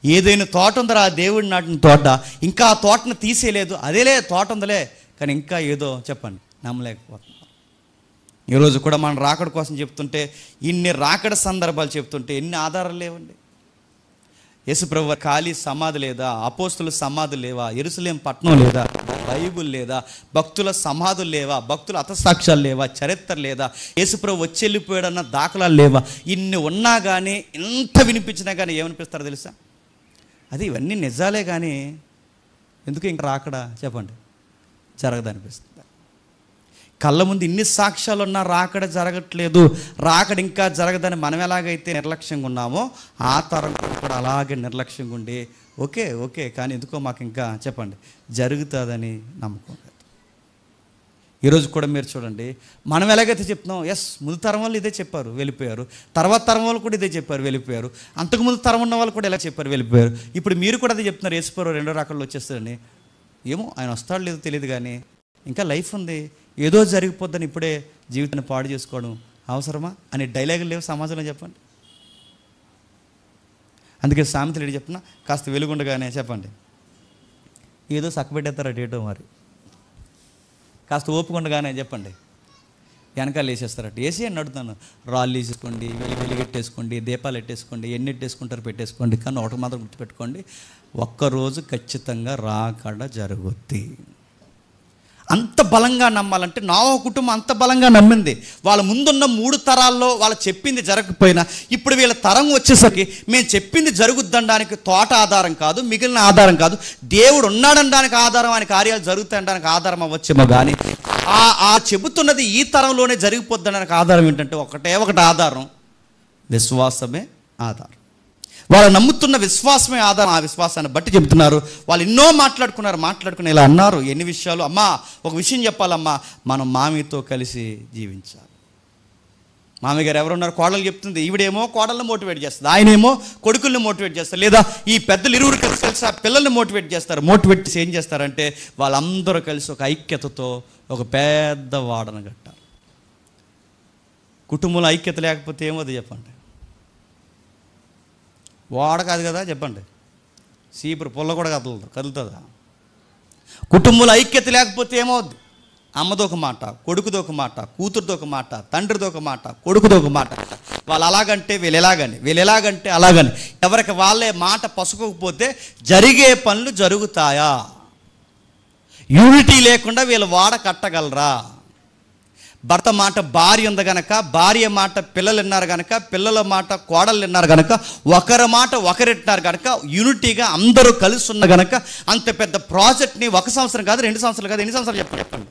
ఏదైనా తోట ఉందరా, దేవుడి నాటిన తోట, ఇంకా ఆ తోటను తీసేయలేదు, అదేలే తోట ఉందలే, కానీ ఇంకా ఏదో చెప్పండి నమ్మలేకపోతున్నాం. ఈరోజు కూడా మనం రాకడ కోసం చెప్తుంటే, ఇన్ని రాకడ సందర్భాలు చెప్తుంటే ఎన్ని ఆధారాలు లేవండి. యేసుప్రభు ఖాళీ సమాధి లేదా? అపోస్తుల సమాధులు లేవా? యెరూషలేం పట్టణం లేదా? బైబుల్ లేదా? భక్తుల సమాధులు లేవా? భక్తుల హతసాక్ష్యాలు లేవా? చరిత్ర లేదా? యేసుప్రభు వచ్చి వెళ్ళిపోయాడన్న దాఖలాలు లేవా? ఇన్ని ఉన్నా కానీ, ఎంత వినిపించినా కానీ ఏమనిపిస్తారో తెలుసా? అది ఇవన్నీ నిజాలే కానీ ఎందుకు ఇంకా రాకడ చెప్పండి జరగదనిపిస్తుంది. కళ్ళ ముందు ఇన్ని సాక్ష్యాలు ఉన్నా రాకడ జరగట్లేదు, రాకడ ఇంకా జరగదని మనం ఎలాగైతే నిర్లక్ష్యంగా ఉన్నామో ఆ తరం కూడా అలాగే నిర్లక్ష్యంగా ఉండి ఓకే కానీ ఎందుకో మాకు ఇంకా చెప్పండి జరుగుతుందని నమ్మకం లేదు. ఈరోజు కూడా మీరు చూడండి, మనం ఎలాగైతే చెప్తున్నాం, ఎస్ ముందు తరం వాళ్ళు ఇదే చెప్పారు వెళ్ళిపోయారు, తర్వాత తరం వాళ్ళు కూడా ఇదే చెప్పారు వెళ్ళిపోయారు, అంతకుముందు తరం ఉన్న వాళ్ళు కూడా ఇలా చెప్పారు వెళ్ళిపోయారు. ఇప్పుడు మీరు కూడా అదే చెప్తున్నారు, యేసుప్రభు 2వ రాకడలో వచ్చేస్తారని. ఏమో ఆయన వస్తాడు లేదో తెలియదు కానీ ఇంకా లైఫ్ ఉంది, ఏదో జరిగిపోద్దని ఇప్పుడే జీవితాన్ని పాడు చేసుకోవడం అవసరమా అనే డైలాగులు లేవు సమాజంలో చెప్పండి. అందుకే సామెతలు ఏంటి చెప్పిన, కాస్త వెలుగుండగానే చెప్పండి ఏదో సక్కబెట్టేస్తారు అటు మరి, కాస్త ఓపుకుండగానే చెప్పండి వెనకాల వేసేస్తారట. వేసి అని అడుగుతాను, రాళ్ళు వేసేసుకోండి, వెలిగెట్టేసుకోండి, దీపాలు పెట్టేసుకోండి, ఎన్ని ఎట్టేసుకుంటారు పెట్టేసుకోండి, కానీ ఒకటి మాత్రం గుర్తుపెట్టుకోండి, ఒక్కరోజు ఖచ్చితంగా రాకడ జరుగుద్ది. అంత బలంగా నమ్మాలంటే నోహు కుటుంబం అంత బలంగా నమ్మింది. వాళ్ళ ముందున్న 3 తరాల్లో వాళ్ళు చెప్పింది జరగకపోయినా ఇప్పుడు వీళ్ళ తరం వచ్చేసరికి మేము చెప్పింది జరుగుద్దనడానికి తోట ఆధారం కాదు, మిగిలిన ఆధారం కాదు, దేవుడు ఉన్నాడనడానికి ఆధారం, ఆయన కార్యాలు జరుగుతాయనడానికి ఆధారం అవ్వచ్చేమో కానీ ఆ చెబుతున్నది ఈ తరంలోనే జరిగిపోద్దనడానికి ఆధారం ఏంటంటే ఒకటే ఒకటి ఆధారం, విశ్వాసమే ఆధారం. వాళ్ళు నమ్ముతున్న విశ్వాసమే ఆధారం. ఆ విశ్వాసాన్ని బట్టి చెబుతున్నారు. వాళ్ళు ఎన్నో మాట్లాడుకుని ఇలా అన్నారు. ఎన్ని విషయాలు. అమ్మా, ఒక విషయం చెప్పాలమ్మా, మనం మామితో కలిసి జీవించాలి. మామయ్య గారు ఎవరున్నారు? కోడలు చెప్తుంది. ఈవిడేమో కోడల్ని మోటివేట్ చేస్తుంది, ఆయనేమో కొడుకుల్ని మోటివేట్ చేస్తారు, లేదా ఈ పెద్దలు ఇరువురు కలిసి ఆ పిల్లల్ని మోటివేట్ చేస్తారు. మోటివేట్ చేసి ఏం చేస్తారంటే వాళ్ళందరూ కలిసి ఒక ఐక్యతతో ఒక పెద్ద వాడను కట్టారు. కుటుంబంలో ఐక్యత లేకపోతే ఏమవుతుంది చెప్పండి? వాడ కాదు కదా చెప్పండి, సీపురు పుల్ల కూడా కదులుతుందా? కుటుంబంలో ఐక్యత లేకపోతే ఏమవుద్ది? అమ్మదో ఒక మాట, కొడుకుదో ఒక మాట, కూతురుతో ఒక మాట, తండ్రితో ఒక మాట, కొడుకుతో ఒక మాట. వాళ్ళు అలాగంటే వీళ్ళు ఎలాగంటే అలాగని. ఎవరికి వాళ్ళే మాట పసుకోకపోతే జరిగే పనులు జరుగుతాయా? యూనిటీ లేకుండా వీళ్ళు వాడ కట్టగలరా? భర్త మాట భార్య ఉంది కనుక, భార్య మాట పిల్లలు విన్నారు కనుక, పిల్లల మాట కోడలు విన్నారు కనుక, ఒకరి మాట ఒకరిట్టారు కనుక, యూనిటీగా అందరూ కలిసి ఉన్న కనుక అంత పెద్ద ప్రాజెక్ట్ని 1 సంవత్సరం కాదు, 2 సంవత్సరాలు కాదు, ఎన్ని సంవత్సరాలు చెప్పండి,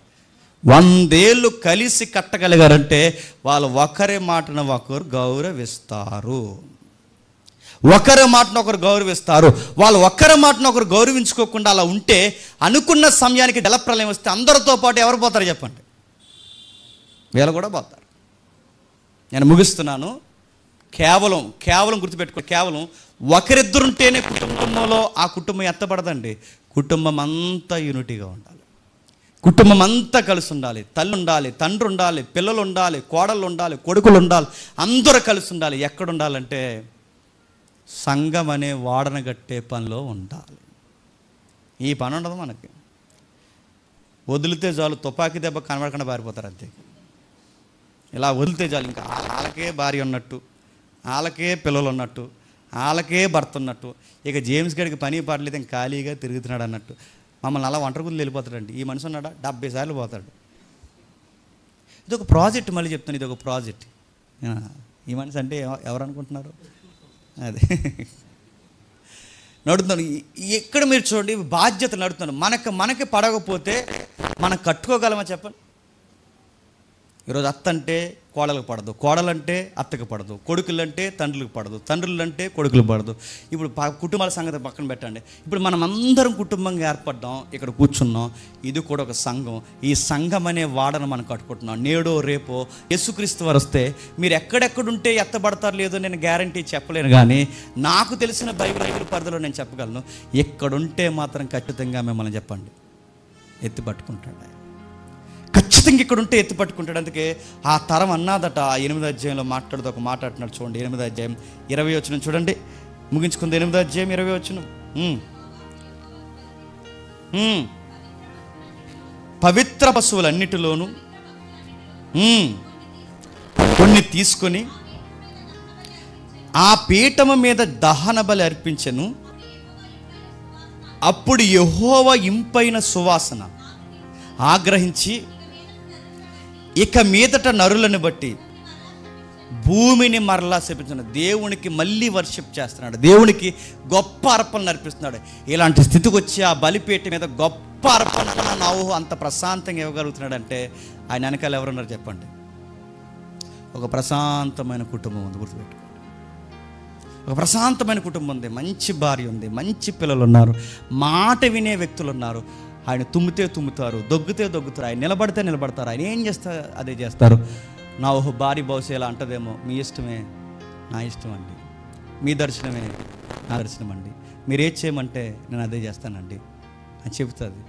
100 ఏళ్ళు కలిసి కట్టగలిగారంటే వాళ్ళు ఒకరి మాటను ఒకరు గౌరవిస్తారు. ఒకరి మాటను ఒకరు గౌరవిస్తారు. వాళ్ళు ఒకరి మాటను ఒకరు గౌరవించుకోకుండా అలా ఉంటే అనుకున్న సమయానికి జలప్రలయం వస్తే అందరితో పాటు ఎవరు పోతారు చెప్పండి? వీళ్ళు కూడా పోతారు. నేను ముగిస్తున్నాను. కేవలం గుర్తుపెట్టుకో, కేవలం ఒకరిద్దరుంటేనే కుటుంబంలో ఆ కుటుంబం ఎత్తపడదండి. కుటుంబం అంతా యూనిటీగా ఉండాలి. కుటుంబం అంతా కలిసి ఉండాలి. తల్లి ఉండాలి, తండ్రి ఉండాలి, పిల్లలు ఉండాలి, కోడళ్ళు ఉండాలి, కొడుకులు ఉండాలి, అందరూ కలిసి ఉండాలి. ఎక్కడ ఉండాలంటే సంఘం అనే వాడన గట్టే పనిలో ఉండాలి. ఈ పని ఉండదు మనకి. వదిలితే చాలు, తుపాకీ దెబ్బ కనబడకుండా పారిపోతారు అంతే. ఇలా వదిలితే చాలు, ఇంకా వాళ్ళకే భార్య ఉన్నట్టు, వాళ్ళకే పిల్లలు ఉన్నట్టు, వాళ్ళకే భర్త ఉన్నట్టు, ఇక జేమ్స్ గడికి పని పడలేదు, ఇంక ఖాళీగా తిరుగుతున్నాడు అన్నట్టు మమ్మల్ని అలా ఒంటరిగులు వెళ్ళిపోతాడండి. ఈ మనిషి ఉన్నాడా 70 సార్లు పోతాడు. ఇది ఒక ప్రాజెక్ట్. మళ్ళీ చెప్తాను, ఇది ఒక ప్రాజెక్ట్. ఈ మనిషి అంటే ఎవరు అనుకుంటున్నారు? అదే నడుతున్నాను. ఎక్కడ మీరు చూడండి, బాధ్యత నడుతున్నాను. మనకి పడకపోతే మనం కట్టుకోగలమా చెప్పండి? ఈరోజు అత్త అంటే కోడలకు పడదు, కోడలంటే అత్తకు పడదు, కొడుకులంటే తండ్రులకు పడదు, తండ్రులంటే కొడుకులకు పడదు. ఇప్పుడు కుటుంబాల సంగతి పక్కన పెట్టండి. ఇప్పుడు మనం అందరం కుటుంబంగా ఏర్పడ్డాం, ఇక్కడ కూర్చున్నాం. ఇది కూడా ఒక సంఘం. ఈ సంఘం అనే వాడను మనం కట్టుకుంటున్నాం. నేడో రేపో యేసుక్రీస్తు వారు వస్తే మీరు ఎక్కడెక్కడుంటే ఎత్తబడతారు లేదో నేను గ్యారంటీ చెప్పలేను, కానీ నాకు తెలిసిన బైబిల్ పరిధిలో నేను చెప్పగలను. ఎక్కడుంటే మాత్రం ఖచ్చితంగా మిమ్మల్ని చెప్పండి ఎత్తి పట్టుకుంటాడు. ఖచ్చితంగా ఇక్కడ ఉంటే ఎత్తి పట్టుకుంటాడు. అందుకే ఆ తరం అన్నాదట. 8వ అధ్యాయంలో మాట్లాడుతూ ఒక మాట అంటున్నాడు చూడండి. 8వ అధ్యాయం 20 వచనం చూడండి. ముగించుకుంది 8వ అధ్యాయం 20 వచనం. పవిత్ర పశువులన్నిటిలోనూ కొన్ని తీసుకొని ఆ పీఠము మీద దహన బలి అర్పించెను. అప్పుడు యెహోవా ఇంపైన సువాసన ఆగ్రహించి ఇక మీదట నరులను బట్టి భూమిని మరలా శపించిన దేవునికి మళ్ళీ వర్షిప్ చేస్తున్నాడు. దేవునికి గొప్ప అర్పణలు అర్పిస్తున్నాడు. ఇలాంటి స్థితికి వచ్చి ఆ బలిపీఠ మీద గొప్ప అర్పణ నావు అంత ప్రశాంతంగా ఇవ్వగలుగుతున్నాడంటే ఆయన వెనకాల ఎవరున్నారు చెప్పండి? ఒక ప్రశాంతమైన కుటుంబం ఉంది. గుర్తుపెట్టుకోండి, ఒక ప్రశాంతమైన కుటుంబం ఉంది. మంచి భార్య ఉంది, మంచి పిల్లలు ఉన్నారు, మాట వినే వ్యక్తులు ఉన్నారు. ఆయన తుమ్మితే తుమ్ముతారు, దొగ్గితే దొగ్గుతారు, ఆయన నిలబడితే నిలబడతారు, ఆయన ఏం చేస్తారు అదే చేస్తారు. నా భార్య బహుశా ఇలా అంటదేమో, మీ ఇష్టమే నా ఇష్టం అండి, మీ దర్శనమే నా దర్శనం అండి, మీరు ఏది చేయమంటే నేను అదే చేస్తానండి అని చెబుతుంది.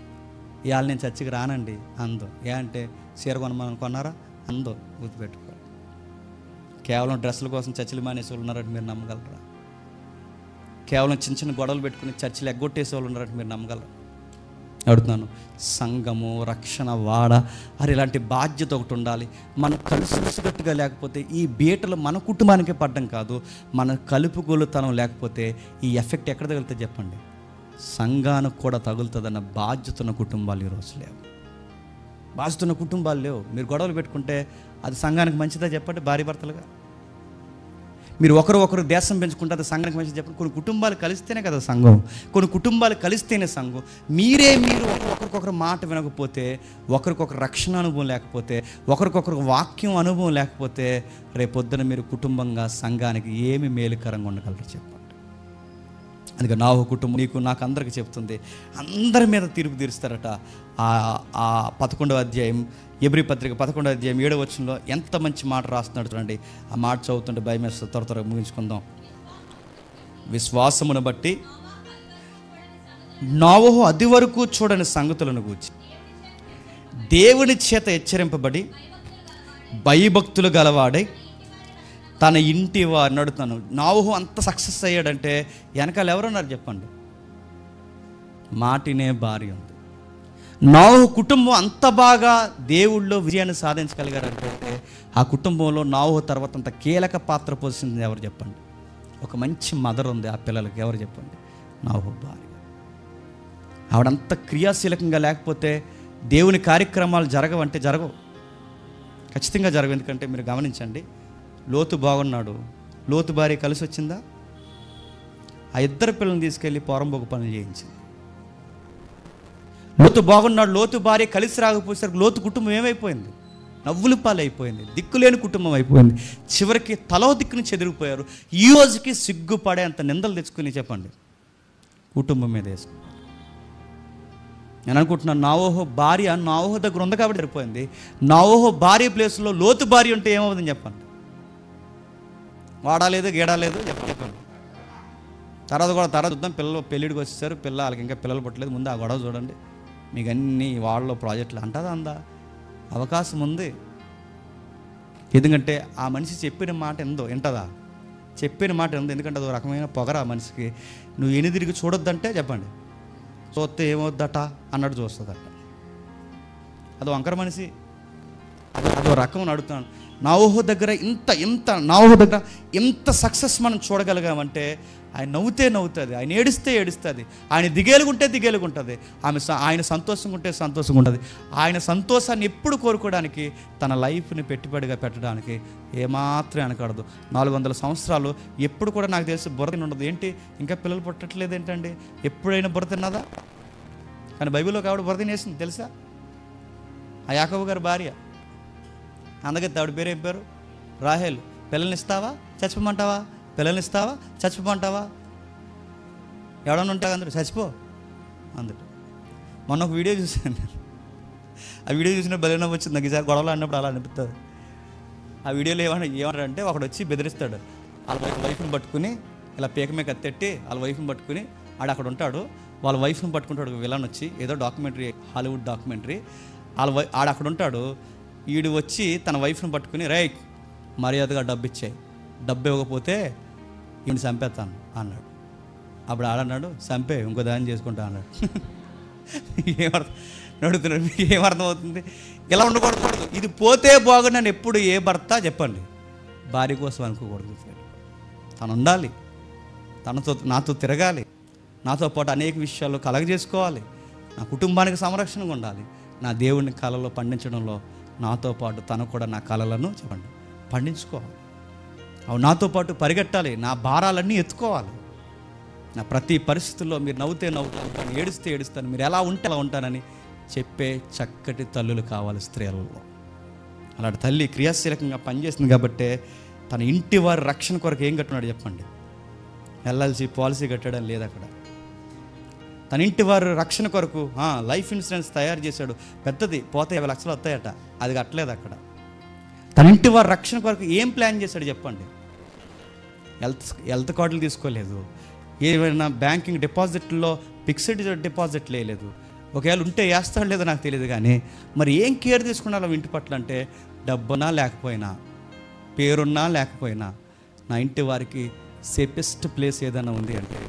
ఇవాళ నేను చర్చికి రానండి అందో. ఏ అంటే చీర కొనమని కొన్నారా అందో. గుర్తుపెట్టుకోవాలి. కేవలం డ్రెస్సుల కోసం చర్చిలు మానేసే వాళ్ళు ఉన్నారంటే మీరు నమ్మగలరా? కేవలం చిన్న చిన్న గొడవలు పెట్టుకుని చర్చిలు ఎగ్గొట్టేసే వాళ్ళు ఉన్నారంటే మీరు నమ్మగలరా? అడుగుతున్నాను. సంఘము, రక్షణ, వాడ, అరే ఇలాంటి బాధ్యత ఒకటి ఉండాలి. మనం కలిసికట్టుగా లేకపోతే ఈ బీటలు మన కుటుంబానికే పడ్డం కాదు, మన కలుపుగోలుతనం లేకపోతే ఈ ఎఫెక్ట్ ఎక్కడ తగులుతుంది చెప్పండి? సంఘానికి కూడా తగులుతుందన్న బాధ్యత ఉన్న కుటుంబాలు ఈరోజు లేవు. బాధ్యత ఉన్న కుటుంబాలు లేవు. మీరు గొడవలు పెట్టుకుంటే అది సంఘానికి మంచిదా చెప్పండి? భార్య భర్తలుగా మీరు ఒకరు దేశం పెంచుకుంటారు, సంఘానికి మంచి చెప్పండి. కొన్ని కుటుంబాలు కలిస్తేనే కదా సంఘం, కొన్ని కుటుంబాలు కలిస్తేనే సంఘం. మీరు ఒకరికొకరు మాట వినకపోతే, ఒకరికొకరు రక్షణ అనుభవం లేకపోతే, ఒకరికొకరు వాక్యం అనుభవం లేకపోతే, రేపొద్దున మీరు కుటుంబంగా సంఘానికి ఏమి మేలుకరంగా ఉండగలరు చెప్పండి. అందుకే నాహు కుటుంబం నీకు నాకు అందరికీ చెప్తుంది, అందరి మీద తీర్పు తీరుస్తారట. ఆ 11వ అధ్యాయం ఎబ్రీ పత్రిక 11వ అధ్యాయం 7వ వచనంలో ఎంత మంచి మాట రాస్తున్నాడు చూడండి. ఆ మాట చదువుతుంటే భయం వేస్తుంది. త్వరగా ముగించుకుందాం. విశ్వాసమును బట్టి నోవహు అది వరకు చూడని సంగతులను గూర్చి దేవుని చేత హెచ్చరింపబడి భయభక్తులు గలవాడై తన ఇంటి వారిని అడుగుతాను. నోవహు అంత సక్సెస్ అయ్యాడంటే వెనకాల ఎవరున్నారు చెప్పండి? మాటినే భార్య ఉంది. నోవహు కుటుంబం అంత బాగా దేవుళ్ళో విజయాన్ని సాధించగలిగారంటే ఆ కుటుంబంలో నోవహు తర్వాత అంత కీలక పాత్ర పోషించింది ఎవరు చెప్పండి? ఒక మంచి మదర్ ఉంది ఆ పిల్లలకి, ఎవరు చెప్పండి? నోవహు భార్య. ఆవిడంత క్రియాశీలకంగా లేకపోతే దేవుని కార్యక్రమాలు జరగవంటే జరగవు, ఖచ్చితంగా జరగవు. ఎందుకంటే మీరు గమనించండి, లోతు బాగున్నాడు, లోతు భార్య కలిసి వచ్చిందా? ఆ ఇద్దరు పిల్లల్ని తీసుకెళ్ళి పోరంబోకు పనులు చేయించింది. లోతు బాగున్నాడు, లోతు భార్య కలిసి రాకపోయేసరికి లోతు కుటుంబం ఏమైపోయింది? నవ్వులు పాలైపోయింది, దిక్కులేని కుటుంబం అయిపోయింది. చివరికి తలో దిక్కుని చెదిరిపోయారు. ఈ రోజుకి సిగ్గుపడే అంత నిందలు తెచ్చుకుని చెప్పండి కుటుంబం మీద వేసుకున్నారు. నేను అనుకుంటున్నాను, నోవహు భార్య నోవహు దగ్గర ఉంది కాబట్టి సరిపోయింది. నోవహు భార్య ప్లేస్లో లోతు భార్య ఉంటే ఏమవుతుందని చెప్పండి? వాడాలేదు గీడాలేదు చెప్పండి. తర్వాత చూద్దాం. పిల్లలు పెళ్ళిడికి వచ్చేసారు, వాళ్ళకి ఇంకా పిల్లలు పుట్టలేదు, ముందు ఆ గొడవ చూడండి. మీకు అన్ని వాళ్ళలో ప్రాజెక్టులు అందా అవకాశం ఉంది. ఎందుకంటే ఆ మనిషి చెప్పిన మాట వింటదా? చెప్పిన మాట ఎందుకంటే అదో రకమైన పొగర ఆ మనిషికి. నువ్వు ఎన్ని తిరిగి చూడొద్దంటే చెప్పండి, చూస్తే ఏమవుద్దట అన్నట్టు చూస్తుందట. అదో వంకర మనిషి, అదో రకం అడుగుతాను. నోవహు దగ్గర ఇంత సక్సెస్ మనం చూడగలిగామంటే ఆయన నవ్వుతుంది, ఆయన ఏడుస్తుంది, ఆయన దిగేలుగుంటుంది, ఆయన సంతోషంగా ఉంటే సంతోషంగా ఉంటుంది. ఆయన సంతోషాన్ని ఎప్పుడు కోరుకోవడానికి, తన లైఫ్ని పెట్టుబడిగా పెట్టడానికి ఏమాత్రం వెనకడదు. 400 సంవత్సరాలు ఎప్పుడు కూడా నాకు తెలిసి బుర్ర ఉండదు. ఏంటి ఇంకా పిల్లలు పుట్టట్లేదు ఏంటండి? ఎప్పుడైనా బుర్ర తిన్నదా? కానీ బైబిల్లో ఆవిడ బుర్ర తినేసింది తెలుసా? ఆ యాకోబు గారి భార్య. అందుకే ఆవిడ పేరు ఏం పేరు? రాహేల్. పిల్లల్ని ఇస్తావా చచ్చిపోమంటావా? పిల్లల్ని ఇస్తావా చచ్చిపోమంటావా? ఎవడన్నా ఉంటావు అందరూ చచ్చిపో అందుకు. మొన్న ఒక వీడియో చూసాను నేను. ఆ వీడియో చూసిన బలైన వచ్చింది నాకు. ఈసారి గొడవలు అన్నప్పుడు అలా అనిపిస్తుంది. ఆ వీడియోలో ఏమంటారంటే ఒకడు వచ్చి బెదిరిస్తాడు. వాళ్ళ వైఫ్ని పట్టుకుని ఇలా పీకమే కత్తెట్టి వాళ్ళ వైఫ్ని పట్టుకుని అక్కడ ఉంటాడు. వాళ్ళ వైఫ్ని పట్టుకుంటాడు విలన్ వచ్చి, ఏదో డాక్యుమెంటరీ, హాలీవుడ్ డాక్యుమెంటరీ. అక్కడ ఉంటాడు. వీడు వచ్చి తన వైఫ్ని పట్టుకుని, రైట్ మర్యాదగా డబ్బు ఇచ్చాయి, డబ్బు ఇవ్వకపోతే ఈయన చంపేస్తాను అన్నాడు. అప్పుడు ఆడన్నాడు, చంపే ఇంకో దాన్ని చేసుకుంటా అన్నాడు. నడుతున్నాడు. మీకు ఏమర్థం అవుతుంది? ఇలా ఉండకూడదు. ఇది పోతే బాగుండని ఎప్పుడు ఏ భర్త చెప్పండి భార్య కోసం అనుకోకూడదు. తను ఉండాలి, నాతో తిరగాలి, నాతో పాటు అనేక విషయాల్లో కలగజేసుకోవాలి, నా కుటుంబానికి సంరక్షణగా ఉండాలి, నా దేవుడిని కళలో పండించడంలో నాతో పాటు తను కూడా నా కళలను చెప్పండి పండించుకోవాలి. అవి నాతో పాటు పరిగెట్టాలి, నా భారాలన్నీ ఎత్తుకోవాలి. నా ప్రతి పరిస్థితుల్లో మీరు నవ్వుతే నవ్వుతాను, ఏడుస్తే ఏడుస్తాను, మీరు ఎలా ఉంటే అలా ఉంటానని చెప్పే చక్కటి తల్లులు కావాలి స్త్రీలలో. అలాంటి తల్లి క్రియాశీలకంగా పనిచేస్తుంది కాబట్టే తన ఇంటి వారి రక్షణ కొరకు ఏం కట్టున్నాడు చెప్పండి? ఎల్ఎల్సి పాలసీ కట్టడం లేదు అక్కడ. తన ఇంటి వారి రక్షణ కొరకు లైఫ్ ఇన్సూరెన్స్ తయారు చేశాడు. పెద్దది, పోతే 50 లక్షలు వస్తాయట, అది కట్టలేదు అక్కడ. తన ఇంటి వారి రక్షణ కొరకు ఏం ప్లాన్ చేశాడు చెప్పండి? హెల్త్ కార్డులు తీసుకోలేదు, ఏమైనా బ్యాంకింగ్ డిపాజిట్లో ఫిక్స్డ్ డిపాజిట్ లేదు. ఒకవేళ ఉంటే వేస్తాడు లేదో నాకు తెలియదు, కానీ మరి ఏం కేర్ తీసుకున్నారో ఇంటి పట్ల అంటే, డబ్బున్నా లేకపోయినా, పేరున్నా లేకపోయినా, నా ఇంటి వారికి సేఫెస్ట్ ప్లేస్ ఏదైనా ఉంది అంటే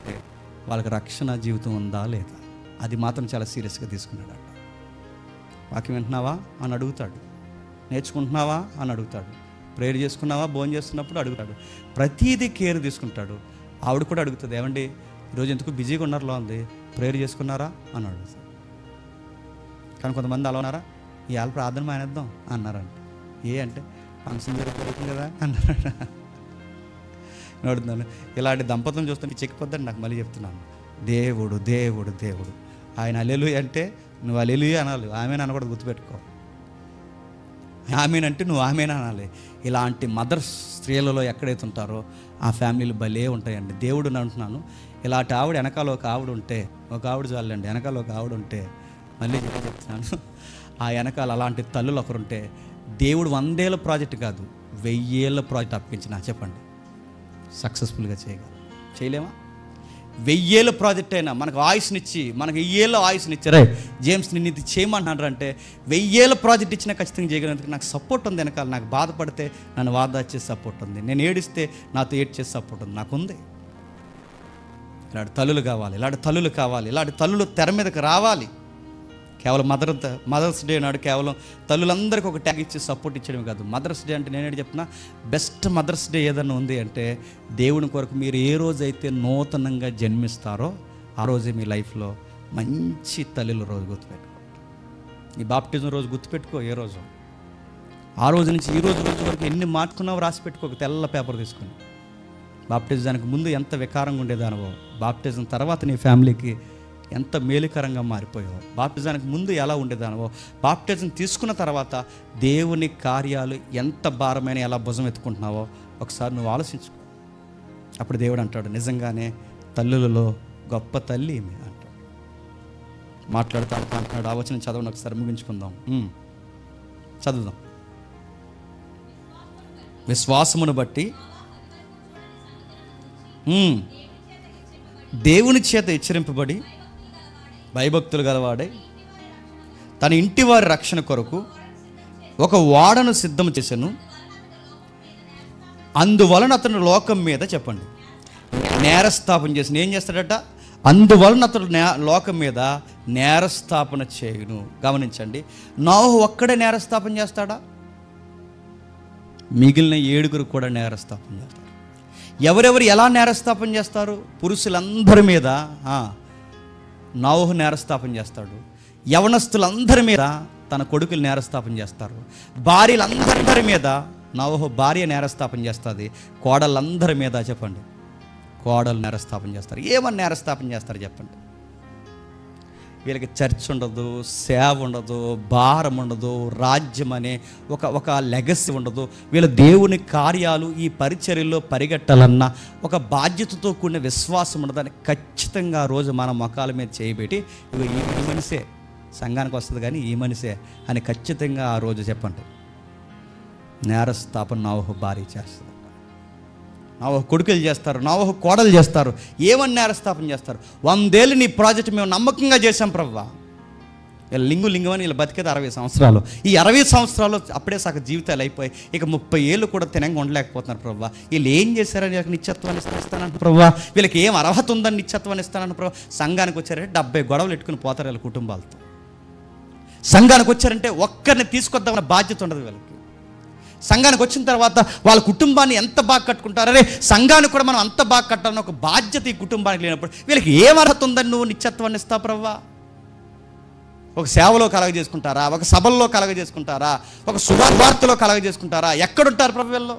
వాళ్ళకి రక్షణ జీవితం ఉందా లేదా, అది మాత్రం చాలా సీరియస్గా తీసుకున్నాడు. వాక్యం వింటున్నావా అని అడుగుతాడు, నేర్చుకుంటున్నావా అని అడుగుతాడు, ప్రేయర్ చేసుకున్నావా భోజనం చేస్తున్నప్పుడు అడుగుతాడు, ప్రతీదీ కేర్ తీసుకుంటాడు. ఆవిడ కూడా అడుగుతుంది, ఏమండి ఈరోజు ఎందుకు బిజీగా ఉన్నారులో ఉంది, ప్రేయర్ చేసుకున్నారా అని అడుగుతాడు. కానీ కొంతమంది అలా ఉన్నారా, ఇవాళ ప్రార్థన మానేద్దాం అన్నారంట. అంటే ఫంక్షన్ జరుగుతుంది కదా అన్నారట. అడుగుతున్నాను. ఇలాంటి దంపతులను చూస్తుంటే చెక్కిపోద్దని నాకు మళ్ళీ చెప్తున్నాను. దేవుడు దేవుడు దేవుడు. ఆయన హల్లెలూయా అంటే నువ్వు హల్లెలూయా అనాలి, ఆమెను అనకూడదు, గుర్తుపెట్టుకో. ఆమెనంటే నువ్వు ఆమెను అనాలి. ఇలాంటి మదర్స్ స్త్రీలలో ఎక్కడైతే ఉంటారో ఆ ఫ్యామిలీలు భలే ఉంటాయండి. దేవుడు అంటున్నాను, ఇలాంటి ఆవిడ వెనకాల ఒక ఆవిడ ఉంటే, ఒక ఆవిడ చాలండి, వెనకాల ఒక ఆవిడ ఉంటే, మళ్ళీ చెప్తున్నాను, ఆ వెనకాల అలాంటి తల్లులు ఒకరుంటే దేవుడు 100 ఏళ్ళ ప్రాజెక్ట్ కాదు 1000 ఏళ్ళ ప్రాజెక్ట్ అప్పగించిన చెప్పండి సక్సెస్ఫుల్గా చేయలేమా? 1000 ఏళ్ళ ప్రాజెక్ట్ అయినా మనకు ఆయుష్నిచ్చి, మనకు 1000 ఏళ్ళ ఆయుష్నిచ్చారే, జేమ్స్ నిన్ను ఇది చేయమంటున్నారు అంటే 1000 ఏళ్ళ ప్రాజెక్ట్ ఇచ్చినా ఖచ్చితంగా చేయగలిగినందుకు నాకు సపోర్ట్ ఉంది వెనకాల. నాకు బాధపడితే నన్ను వాదాచే సపోర్ట్ ఉంది, నేను ఏడిస్తే నాతో ఏడ్చే సపోర్ట్ ఉంది, నాకుంది. ఇలాంటి తల్లులు కావాలి, ఇలాంటి తల్లులు కావాలి, ఇలాంటి తల్లులు తెర మీదకి రావాలి. కేవలం మదర్స్ డే నాడు కేవలం తల్లులందరికీ ఒక ట్యాగ్ ఇచ్చి సపోర్ట్ ఇచ్చడమే కాదు. మదర్స్ డే అంటే నేనేంటి చెప్తున్నా, బెస్ట్ మదర్స్ డే ఏదన్నా ఉంది అంటే దేవుని కొరకు మీరు ఏ రోజైతే నూతనంగా జన్మిస్తారో ఆ రోజే మీ లైఫ్లో మంచి తల్లుల రోజు గుర్తుపెట్టుకో. ఈ బాప్టిజం రోజు గుర్తుపెట్టుకో. ఏ రోజు ఆ రోజు నుంచి ఈ రోజు వరకు ఎన్ని మార్చుకున్నావో రాసి పెట్టుకో, ఒక తెల్ల పేపర్ తీసుకొని. బాప్టిజానికి ముందు ఎంత వికారంగా ఉండేదానివో, బాప్టిజం తర్వాత నీ ఫ్యామిలీకి ఎంత మేలుకరంగా మారిపోయావో, బాప్టిజానికి ముందు ఎలా ఉండేదానివో, బాప్టిజం తీసుకున్న తర్వాత దేవుని కార్యాలు ఎంత భారమైన ఎలా భుజం ఎత్తుకుంటున్నావో ఒకసారి నువ్వు ఆలోచించుకో. అప్పుడు దేవుడు అంటాడు, నిజంగానే తల్లులలో గొప్ప తల్లి ఈమె అంటాడు. మాట్లాడుతూ అంటున్నాడు. ఆ వచనం చదవండి ఒకసారి, ముగించుకుందాం. చదువుదాం. విశ్వాసమును బట్టి దేవుని చేత హెచ్చరింపబడి భయభక్తులు గలవాడై తన ఇంటి వారి రక్షణ కొరకు ఒక ఓడను సిద్ధం చేశాను. అందువలన అతను లోకం మీద చెప్పండి నేరస్థాపన చేసిన. ఏం చేస్తాడట? అందువలన అతడు లోకం మీద నేరస్థాపన చేయును. గమనించండి, నోహు ఒక్కడే నేరస్థాపన చేస్తాడా? మిగిలిన 7 కూడా నేరస్థాపన చేస్తారు. ఎవరెవరు ఎలా నేరస్థాపన చేస్తారు? పురుషులందరి మీద నోహు నేరస్థాపన చేస్తాడు. యవనస్తులందరి మీద తన కొడుకులు నేరస్థాపన చేస్తారు. భార్యలందరి మీద నోహు భార్య నేరస్థాపన చేస్తుంది. కోడళ్ళందరి మీద చెప్పండి కోడలు నేరస్థాపన చేస్తారు. ఏమని నేరస్థాపన చేస్తారు చెప్పండి? వీళ్ళకి చర్చ్ ఉండదు, సేవ ఉండదు, భారం ఉండదు, రాజ్యం అనే ఒక లెగసీ ఉండదు. వీళ్ళ దేవుని కార్యాలు ఈ పరిచర్యలో పరిగెట్టాలన్న ఒక బాధ్యతతో కూడిన విశ్వాసం ఉండదని ఖచ్చితంగా ఆ రోజు మన మొఖాల మీద చేయబెట్టి ఈ మనిషే సంఘానికి వస్తుంది కానీ ఈ మనిషే అని ఖచ్చితంగా ఆ రోజు చెప్పండి నేరస్థాపన నోహు భార్య చేస్తుంది, నోహు కొడుకులు చేస్తారు, నోహు కోడలు చేస్తారు. ఏమని నేరస్థాపన చేస్తారు? 100 ఏళ్ళు నీ ప్రాజెక్ట్ మేము నమ్మకంగా చేశాం ప్రభువా. వీళ్ళ లింగు అని వీళ్ళు బతికేది 60 సంవత్సరాలు. ఈ 60 సంవత్సరాలు అప్పుడే సగ జీవితాలు అయిపోయి ఇక 30 ఏళ్ళు కూడా తినంగా ఉండలేకపోతున్నారు ప్రభువా. వీళ్ళు ఏం చేశారని నిత్యత్వాన్ని ఇస్తానంట ప్రభువా. వీళ్ళకి ఏం అర్హత ఉందని నిత్యత్వాన్ని ఇస్తానంట ప్రభావ. సంఘానికి వచ్చారంటే 70 గొడవలు ఎట్టుకుని పోతారు వీళ్ళ కుటుంబాలతో. సంఘానికి వచ్చారంటే ఒక్కరిని తీసుకొద్దామన్న బాధ్యత ఉండదు వీళ్ళకి. సంఘానికి వచ్చిన తర్వాత వాళ్ళ కుటుంబాన్ని ఎంత బాగా కట్టుకుంటారనే సంఘాన్ని కూడా మనం అంత బాగా కట్టాలని ఒక బాధ్యత ఈ కుటుంబానికి లేనప్పుడు వీళ్ళకి ఏం అర్హత ఉందని నువ్వు నిత్యత్వాన్ని ఇస్తావు ప్రవ్వా? ఒక సేవలో కలగజేసుకుంటారా? ఒక సభల్లో కలగజేసుకుంటారా? ఒక శుభవార్తలో కలగజేసుకుంటారా? ఎక్కడుంటారు ప్రభు వీళ్ళు?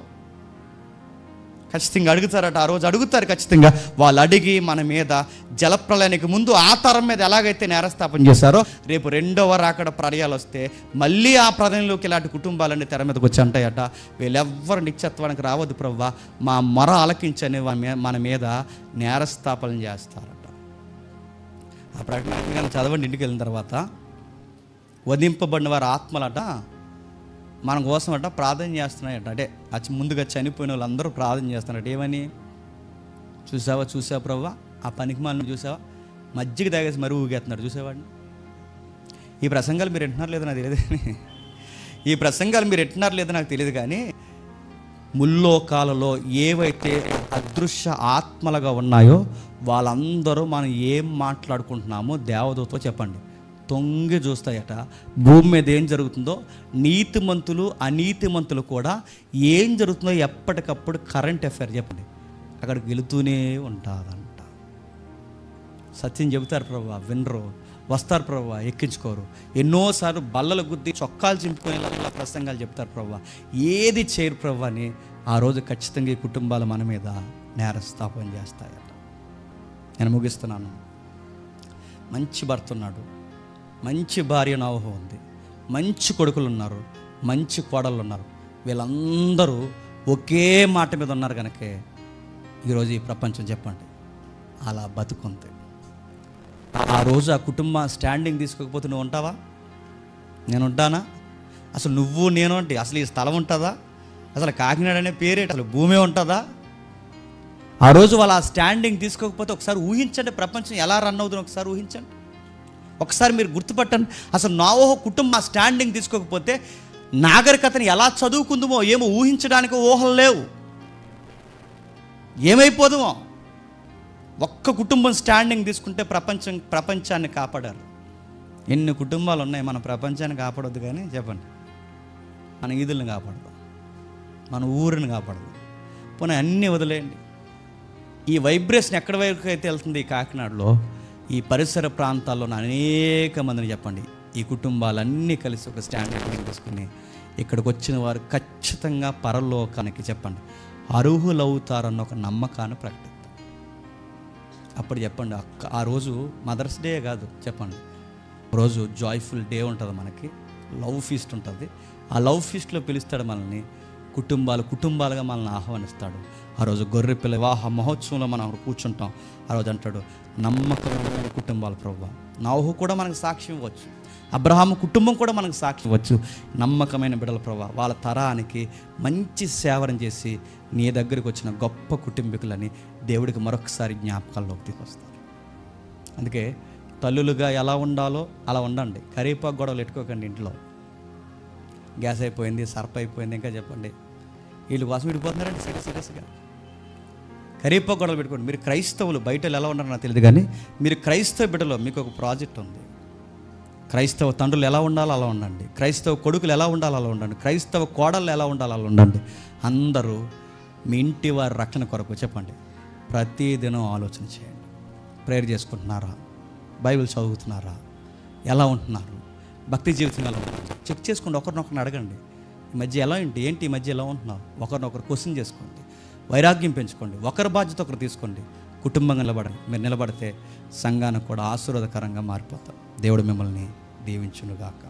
ఖచ్చితంగా అడుగుతారట. ఆ రోజు అడుగుతారు ఖచ్చితంగా. వాళ్ళు అడిగి మన మీద జలప్రలయానికి ముందు ఆ తరం మీద ఎలాగైతే నేరస్థాపన చేశారో రేపు 2వ రాకడ ప్రళయాలు వస్తే మళ్ళీ ఆ ప్రళయంలోకి ఇలాంటి కుటుంబాలన్నీ తెర మీదకి వచ్చి అంటాయట, వీళ్ళెవ్వరు నిత్యత్వానికి రావద్దు ప్రవ్వా, మా మొర ఆలకించని మన మీద నేరస్థాపన చేస్తారట. ఆ ప్రకటన చదవండి. ఇంటికి వెళ్ళిన తర్వాత వధింపబడిన వారి ఆత్మలట మన కోసం అట ప్రార్థన చేస్తున్నాయట. అంటే ముందుగా చనిపోయిన వాళ్ళందరూ ప్రార్థన చేస్తున్నారట. ఏమని? చూసావా ప్రభువా, ఆ పనికి మనం చూసావా, మజ్జిగ తాగేసి మరీ ఊగేస్తున్నాడు చూసేవాడిని. ఈ ప్రసంగాలు మీరు వింటున్నారు లేదో నాకు తెలియదు కానీ నాకు తెలియదు కానీ ముల్లోకాలలో ఏవైతే అదృశ్య ఆత్మలుగా ఉన్నాయో వాళ్ళందరూ మనం ఏం మాట్లాడుకుంటున్నామో దేవదూతతో చెప్పండి తొంగి చూస్తాయట. భూమి మీద ఏం జరుగుతుందో నీతిమంతులు అనీతిమంతులు కూడా ఏం జరుగుతుందో ఎప్పటికప్పుడు కరెంట్ అఫైర్ చెప్పండి అక్కడికి వెళుతూనే ఉంటారంట. సత్యం చెబుతారు ప్రభు, వినరు. వస్తారు ప్రభువా, ఎక్కించుకోరు. ఎన్నోసార్లు బల్లలు గుద్ది చొక్కాలు చింపుకునేలా ప్రసంగాలు చెప్తారు ప్రభువా, ఏది చేయరు ప్రభువా అని ఆ రోజు ఖచ్చితంగా ఈ కుటుంబాలు మన మీద నేరస్థాపన చేస్తాయట. నేను ముగిస్తున్నాను. మంచి భర్త ఉన్నాడు, మంచి భార్య నోవహు ఉంది, మంచి కొడుకులు ఉన్నారు, మంచి కోడళ్ళు ఉన్నారు. వీళ్ళందరూ ఒకే మాట మీద ఉన్నారు కనుకే ఈరోజు ఈ ప్రపంచం చెప్పండి అలా బతుకుంది. ఆ రోజు ఆ కుటుంబ స్టాండింగ్ తీసుకోకపోతే నువ్వు ఉంటావా? నేను ఉంటానా? అసలు నువ్వు నేను అంటే అసలు ఈ స్థలం ఉంటుందా? అసలు కాకినాడ అనే పేరే, అసలు భూమి ఉంటుందా? ఆ రోజు వాళ్ళు ఆ స్టాండింగ్ తీసుకోకపోతే ఒకసారి ఊహించండి ప్రపంచం ఎలా రన్ అవుతుందో ఒకసారి ఊహించండి. ఒకసారి మీరు గుర్తుపట్టండి, అసలు నోవహు కుటుంబం ఆ స్టాండింగ్ తీసుకోకపోతే నాగరికతను ఎలా చదువుకుందామో ఏమో ఊహించడానికి ఊహలు లేవు. ఏమైపోదుమో. ఒక్క కుటుంబం స్టాండింగ్ తీసుకుంటే ప్రపంచాన్ని కాపాడారు. ఎన్ని కుటుంబాలు ఉన్నాయి, మన ప్రపంచాన్ని కాపాడొద్దు కానీ చెప్పండి, మన ఈదుల్ని కాపాడదాం, మన ఊరిని కాపాడదాం. పోనీ అన్నీ వదిలేయండి. ఈ వైబ్రేషన్ ఎక్కడి వరకు అయితే వెళ్తుంది ఈ కాకినాడలో, ఈ పరిసర ప్రాంతాల్లో అనేక మందిని చెప్పండి, ఈ కుటుంబాలన్నీ కలిసి ఒక స్టాండింగ్ తీసుకుని ఇక్కడికి వచ్చిన వారు ఖచ్చితంగా పరలోకానికి చెప్పండి అర్హులవుతారన్న ఒక నమ్మకాన్ని ప్రకటిస్తారు. అప్పుడు చెప్పండి, ఆ రోజు మదర్స్ డే కాదు చెప్పండి, రోజు జాయ్ఫుల్ డే ఉంటుంది, మనకి లవ్ ఫీస్ట్ ఉంటుంది. ఆ లవ్ ఫీస్ట్లో పిలుస్తాడు మనల్ని, కుటుంబాలుగా మనల్ని ఆహ్వానిస్తాడు. ఆ రోజు గొర్రెపిల్ల వివాహ మహోత్సవంలో మనం కూర్చుంటాం. ఆ రోజు అంటాడు, నమ్మకమైన కుటుంబాలు ప్రభువా. నోవహు కూడా మనకు సాక్ష్యం ఇవ్వచ్చు, అబ్రహాము కుటుంబం కూడా మనకు సాక్ష్యం ఇవ్వచ్చు. నమ్మకమైన బిడ్డల ప్రభువా, వాళ్ళ తరానికి మంచి సేవనం చేసి నీ దగ్గరికి వచ్చిన గొప్ప కుటుంబీకులని దేవుడికి మరొకసారి జ్ఞాపకాల్లోకి తీసుకొస్తారు. అందుకే తల్లులుగా ఎలా ఉండాలో అలా ఉండండి. కరివేపాకు గొడవలు పెట్టుకోకండి ఇంట్లో. గ్యాస్ అయిపోయింది, సర్ఫ్ అయిపోయింది, ఇంకా చెప్పండి, వీళ్ళ కోసం విడిపోతున్నారండి సీరియస్గా. కరివేపాకు గొడవలు పెట్టుకోండి. మీరు క్రైస్తవులు, బయట ఎలా ఉన్నారో నాకు తెలియదు కానీ మీరు క్రైస్తవ బిడ్డలో మీకు ఒక ప్రాజెక్ట్ ఉంది. క్రైస్తవ తండ్రులు ఎలా ఉండాలో అలా ఉండండి, క్రైస్తవ కొడుకులు ఎలా ఉండాలో అలా ఉండండి, క్రైస్తవ కోడళ్ళు ఎలా ఉండాలో అలా ఉండండి. అందరూ మీ ఇంటి వారి రక్షణ కొరకు చెప్పండి ప్రతిదినం ఆలోచన చేయండి. ప్రేయర్ చేసుకుంటున్నారా? బైబిల్ చదువుతున్నారా? ఎలా ఉంటున్నారు? భక్తి జీవితం ఎలా ఉంటున్నారు? చెక్ చేసుకోండి. ఒకరినొకరిని అడగండి, ఈ మధ్య ఎలా ఏంటి ఈ మధ్య ఎలా ఉంటున్నావు? ఒకరినొకరు క్వశ్చన్ చేసుకోండి. వైరాగ్యం పెంచుకోండి. ఒకరి బాధ్యత ఒకరు తీసుకోండి. కుటుంబంగా నిలబడండి. మీరు నిలబడితే సంఘానికి కూడా ఆశీర్వాదకరంగా మారిపోతారు. దేవుడు మిమ్మల్ని దీవించునుగాక.